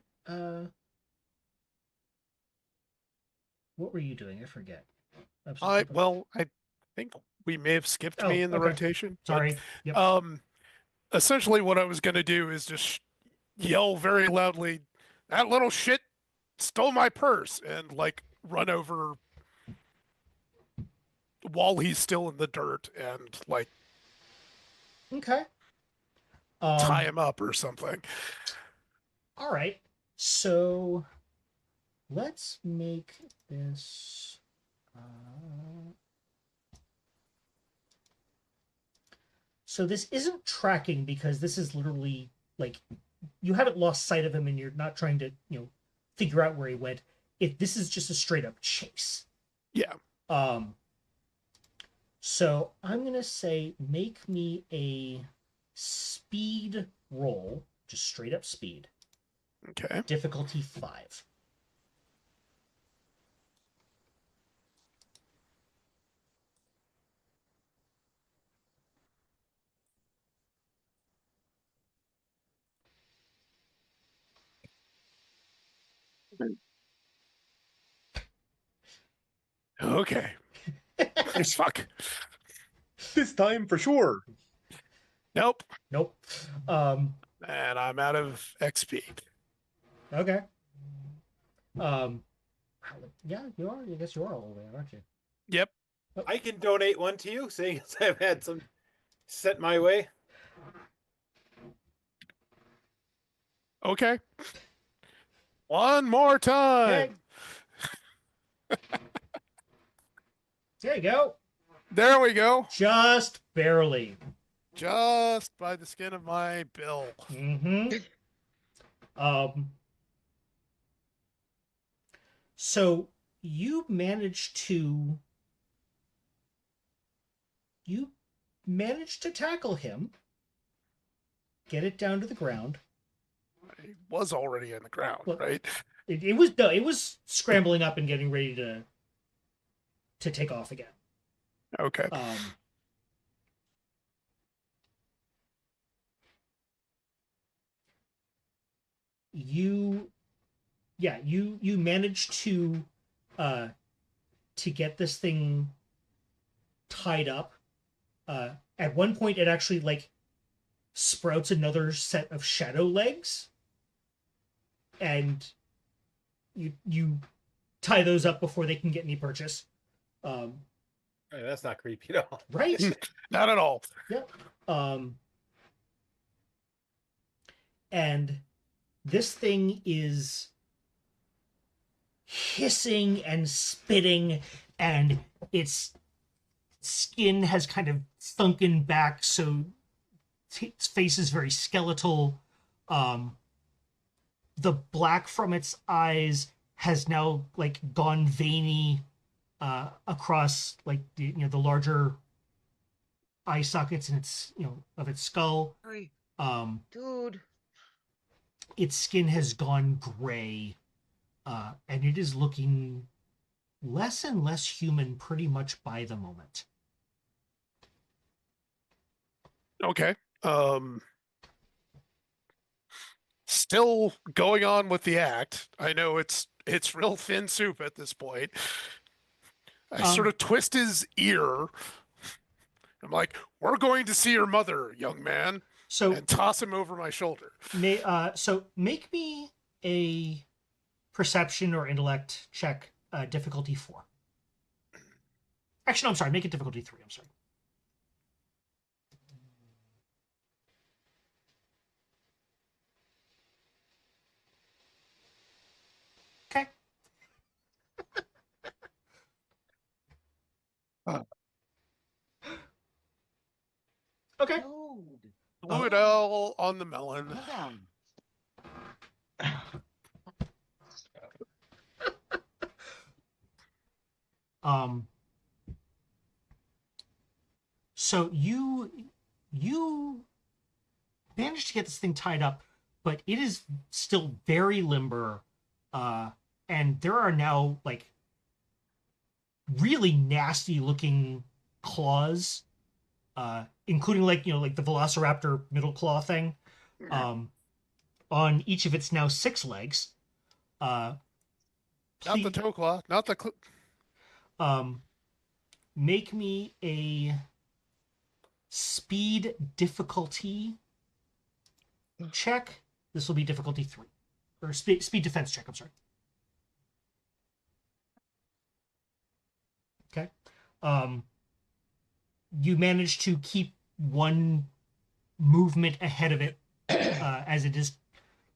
what were you doing? I forget. I think we may have skipped me in the okay. rotation. but, Sorry. Yep. Essentially what I was going to do is just yell very loudly, "That little shit stole my purse," and like run over while he's still in the dirt and like Okay. tie him up or something. All right. So let's make this. So this isn't tracking because this is literally like you haven't lost sight of him and you're not trying to figure out where he went. If this is just a straight up chase. Yeah. So I'm gonna say make me a speed roll, just straight up speed. Okay. Difficulty 5. Okay. Fuck. This time for sure. Nope. Nope. And I'm out of XP. Okay. Yeah, you are. I guess you are all the way, aren't you? Yep. I can donate one to you, seeing as I've had some sent my way. Okay. One more time. Okay. There you go. There we go. Just barely. Just by the skin of my bill. Mm-hmm. So you managed to tackle him, get it down to the ground. I was already in the ground, Well, right? It was scrambling up and getting ready to take off again. Okay. You managed to get this thing tied up. At one point it actually like sprouts another set of shadow legs, and you tie those up before they can get any purchase. Hey, that's not creepy at all. Right? Not at all. Yep. And this thing is hissing and spitting, and its skin has kind of sunken back, so its face is very skeletal. The black from its eyes has now like gone veiny across like the larger eye sockets in its of its skull. Hey, Um, dude. its skin has gone gray, and it is looking less and less human pretty much by the moment. Okay. Still going on with the act. I know it's real thin soup at this point. I sort of twist his ear. I'm like, "We're going to see your mother, young man," So and toss him over my shoulder. so make me a perception or intellect check, difficulty 4. Actually, no, I'm sorry. Make it difficulty 3. I'm sorry. Okay. Okay. Dude. Blew it all on the melon. Hold on. So you managed to get this thing tied up, but it is still very limber, and there are now like really nasty looking claws, including like like the Velociraptor middle claw thing, on each of its now 6 legs. Not the toe claw, not the. Make me a speed difficulty check. This will be difficulty 3, or speed defense check. I'm sorry. Okay. You manage to keep one movement ahead of it, as it is,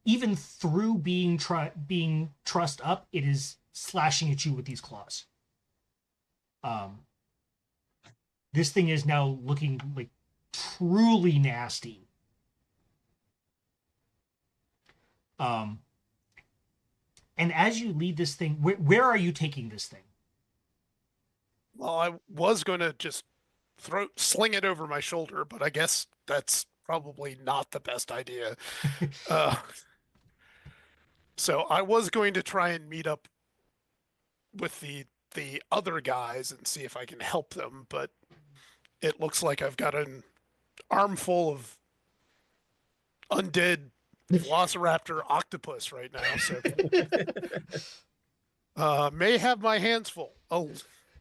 even through being trussed up, it is slashing at you with these claws. This thing is now looking like truly nasty. And as you lead this thing, where are you taking this thing? Well, I was going to just sling it over my shoulder, but I guess that's probably not the best idea. So I was going to try and meet up with the other guys and see if I can help them, but it looks like I've got an armful of undead Velociraptor octopus right now, so may have my hands full. Oh,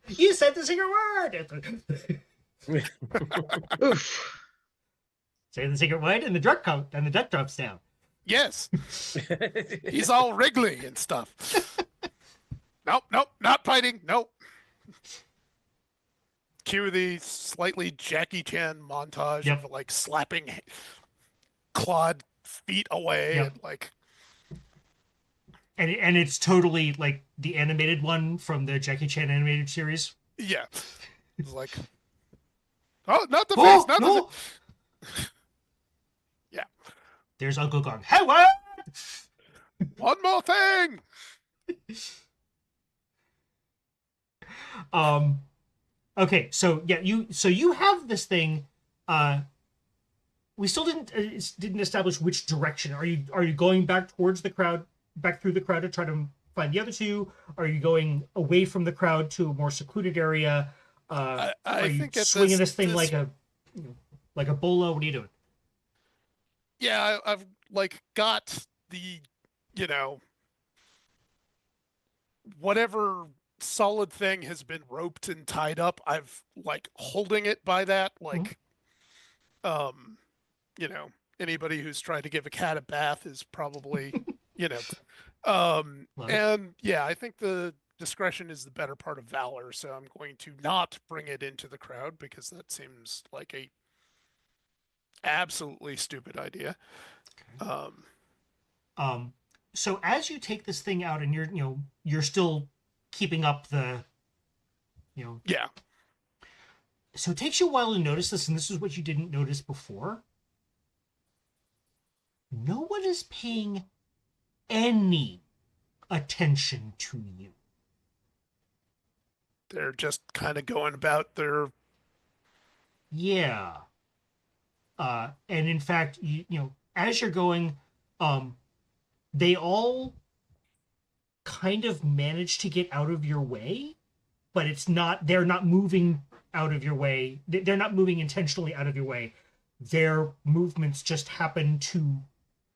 You said the secret word. Oof. Say the secret word, and the duck drops down. yes, he's all wriggly and stuff. Nope, not fighting. Nope. Cue the slightly Jackie Chan montage of like slapping clawed feet away and like. And it's totally like the animated one from the Jackie Chan animated series. Yeah, it's like, oh, not the face, not the. Yeah. There's Uncle Gong. Hey, what? One more thing. Okay, so yeah, you have this thing. We still didn't establish which direction. Are you going back towards the crowd, back through the crowd to try to find the other two? Are you going away from the crowd to a more secluded area? I are you think swinging this thing like a bolo? What are you doing? Yeah, I've like got the, whatever solid thing has been roped and tied up. I've like holding it by that, like, anybody who's tried to give a cat a bath is probably, and yeah, I think the discretion is the better part of valor, so I'm going to not bring it into the crowd because that seems like a absolutely stupid idea. So as you take this thing out and you're still keeping up the, Yeah. so it takes you a while to notice this, and this is what you didn't notice before. No one is paying any attention to you. They're just kind of going about their. Yeah. And in fact, as you're going, they all kind of manage to get out of your way, but they're not moving out of your way. They're not moving intentionally out of your way. Their movements just happen to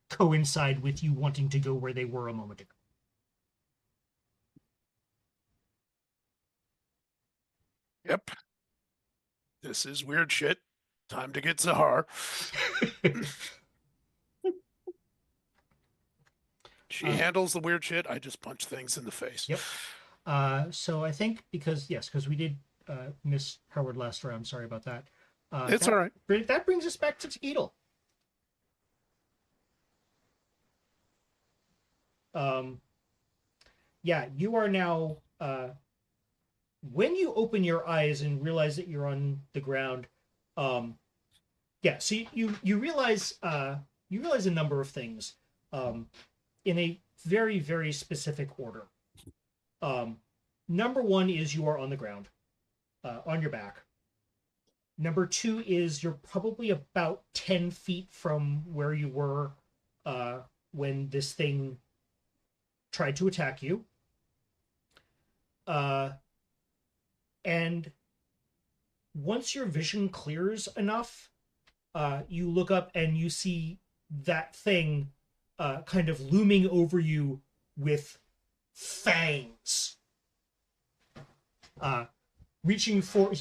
coincide with you wanting to go where they were a moment ago. Yep. This is weird shit. Time to get Zahar. She handles the weird shit. I just punch things in the face. Yep. So I think because we did miss Howard last round. Sorry about that. It's all right. That brings us back to Teedle. Yeah, you are now. When you open your eyes and realize that you're on the ground, yeah. So you realize a number of things, in a very, very specific order. Number one is you are on the ground, on your back. Number two is you're probably about 10 feet from where you were when this thing tried to attack you. And once your vision clears enough, you look up and you see that thing kind of looming over you with fangs. Reaching for...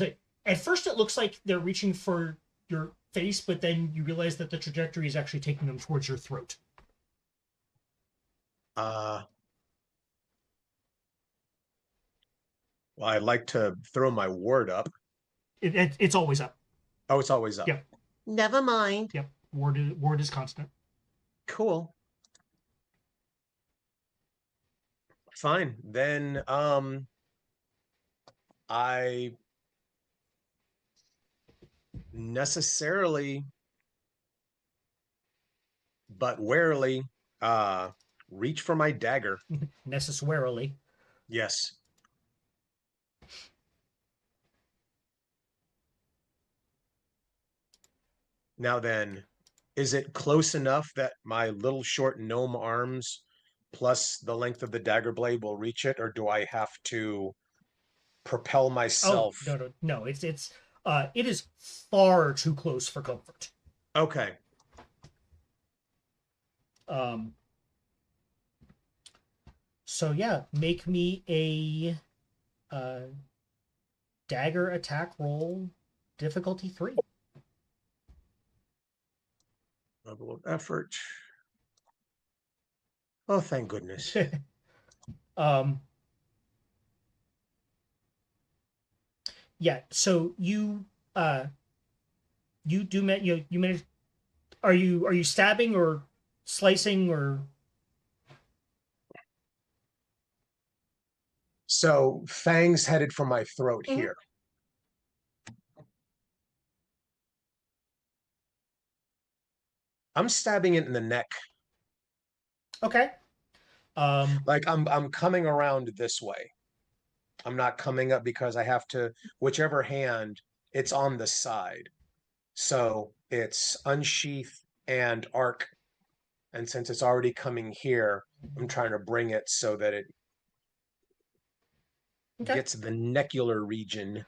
At first it looks like they're reaching for your face, but then you realize that the trajectory is actually taking them towards your throat. Well, I'd like to throw my ward up. It's always up. Oh, it's always up. Yep. Never mind. Yep. Ward is constant. Cool. Fine. Then I necessarily but warily reach for my dagger. Necessarily. Yes. Now then, is it close enough that my little short gnome arms plus the length of the dagger blade will reach it, or do I have to propel myself? Oh, no. It is far too close for comfort. Okay. So yeah, make me a dagger attack roll, difficulty 3. Level of effort. Oh, thank goodness. Yeah, so you manage. Are you stabbing or slicing or? So fangs headed for my throat here. I'm stabbing it in the neck. Okay. Like I'm coming around this way. I'm not coming up because I have to, whichever hand, it's on the side. So it's unsheath and arc. And since it's already coming here, I'm trying to bring it so that it gets the necular region.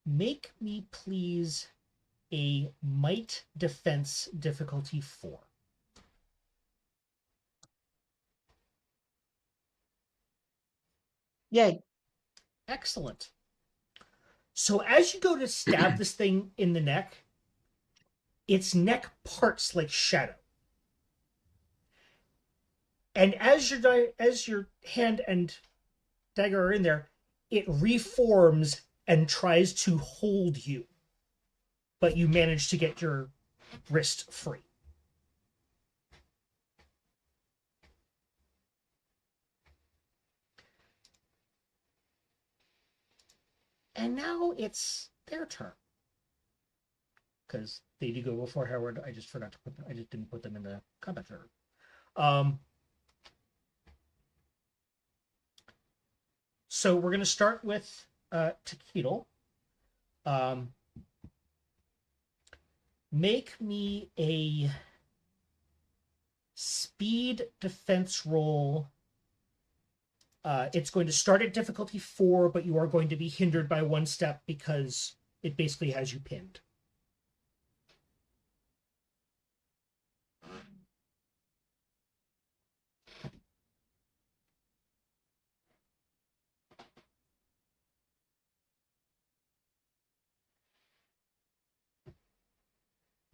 Make me please a might defense difficulty 4. Yay. Excellent. So as you go to stab this thing in the neck, its neck parts like shadow. And as your hand and dagger are in there, it reforms and tries to hold you, but you manage to get your wrist free. And now it's their turn. Because they do go before Howard. I just forgot to put them. I just didn't put them in the combat order. So we're going to start with Takeedle. Make me a speed defense roll. It's going to start at difficulty 4, but you are going to be hindered by 1 step because it basically has you pinned.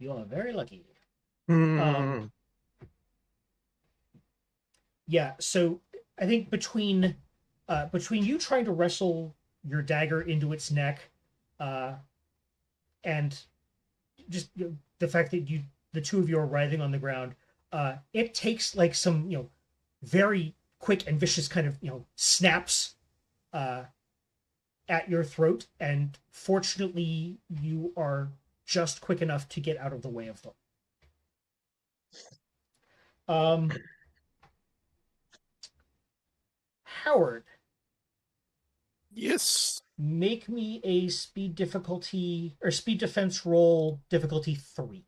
You are very lucky. Yeah, so I think between you trying to wrestle your dagger into its neck, and just the fact that the two of you are writhing on the ground, it takes like some very quick and vicious kind of snaps at your throat, and fortunately you are just quick enough to get out of the way of them. Howard, Yes. make me a speed difficulty or speed defense roll difficulty 3.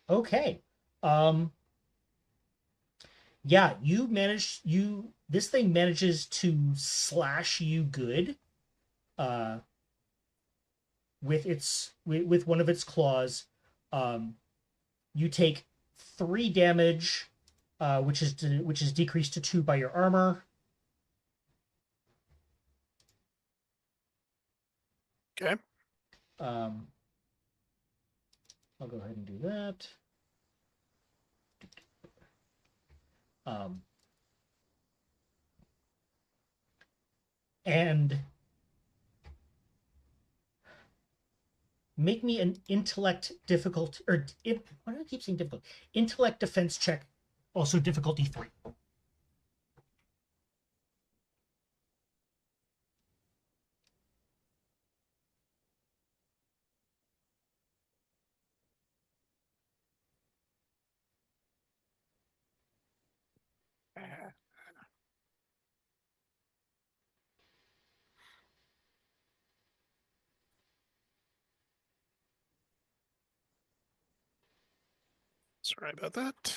Okay. Yeah, this thing manages to slash you good with one of its claws. You take 3 damage, which is decreased to 2 by your armor. Okay. I'll go ahead and do that. And make me an intellect difficulty, or why do I keep saying difficult? Intellect defense check, also difficulty 3. Sorry about that.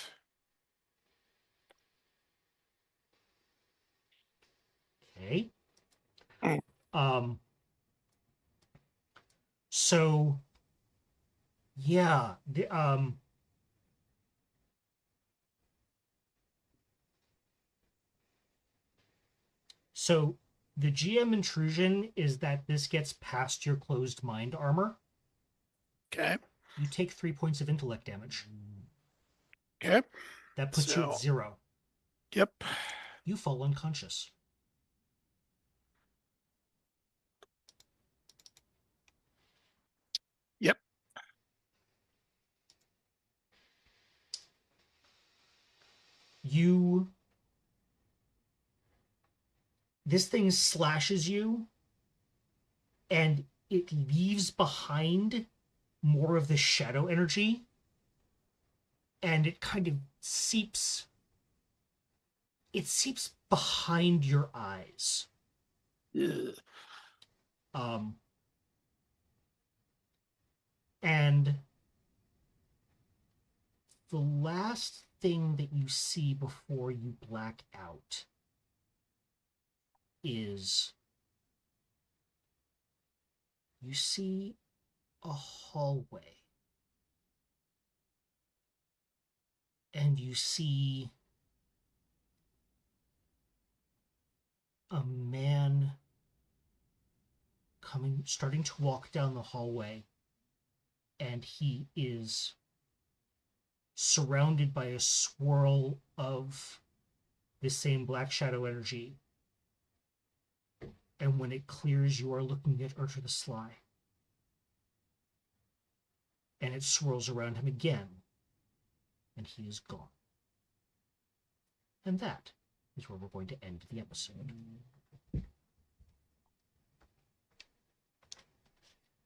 Okay. So yeah, so the GM intrusion is that this gets past your closed mind armor. Okay. You take 3 points of intellect damage. Okay. That puts you at 0. Yep. You fall unconscious. Yep. This thing slashes you, and it leaves behind more of the shadow energy, and it kind of seeps behind your eyes. Ugh. And the last thing that you see before you black out is you see a hallway. and you see a man starting to walk down the hallway, and he is surrounded by a swirl of the same black shadow energy. And when it clears, you are looking at Urter the Sly. And it swirls around him again, and he is gone. And that is where we're going to end the episode.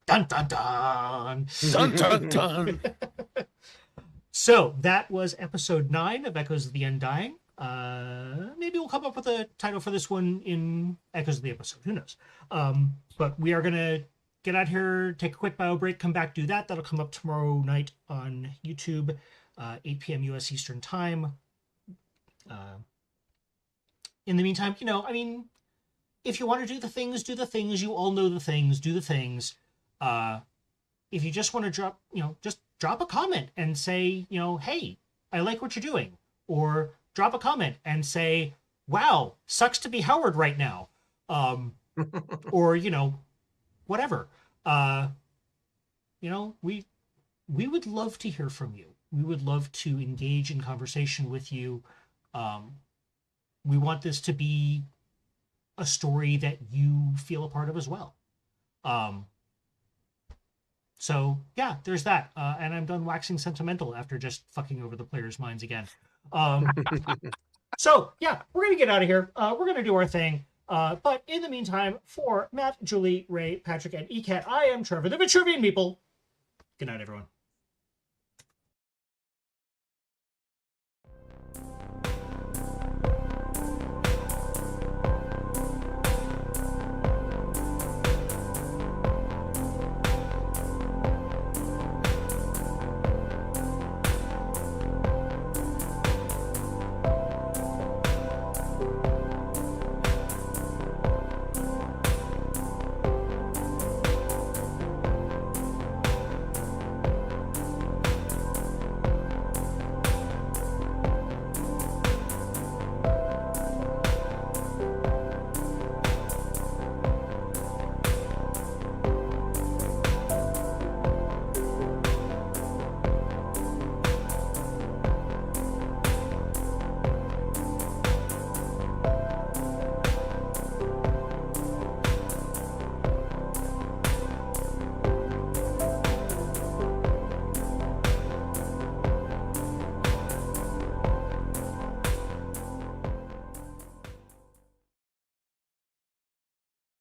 Dun dun dun! Dun dun dun. So that was episode 9 of Echoes of the Undying. Maybe we'll come up with a title for this one in Echoes of the Episode. Who knows? But we are going to get out here, take a quick bio break, come back, do that. That'll come up tomorrow night on YouTube, 8 p.m. U.S. Eastern Time. In the meantime, if you want to do the things, do the things. You all know the things, do the things. If you just want to drop, just drop a comment and say, hey, I like what you're doing. Or drop a comment and say, wow, sucks to be Howard right now. Or, whatever. We would love to hear from you. We would love to engage in conversation with you. We want this to be a story that you feel a part of as well. So yeah, there's that. And I'm done waxing sentimental after just fucking over the players' minds again. So yeah, we're going to get out of here. We're going to do our thing. But in the meantime, for Matt, Julie, Ray, Patrick, and ECAT, I am Trevor, the Vitruvian Meeple. Good night, everyone.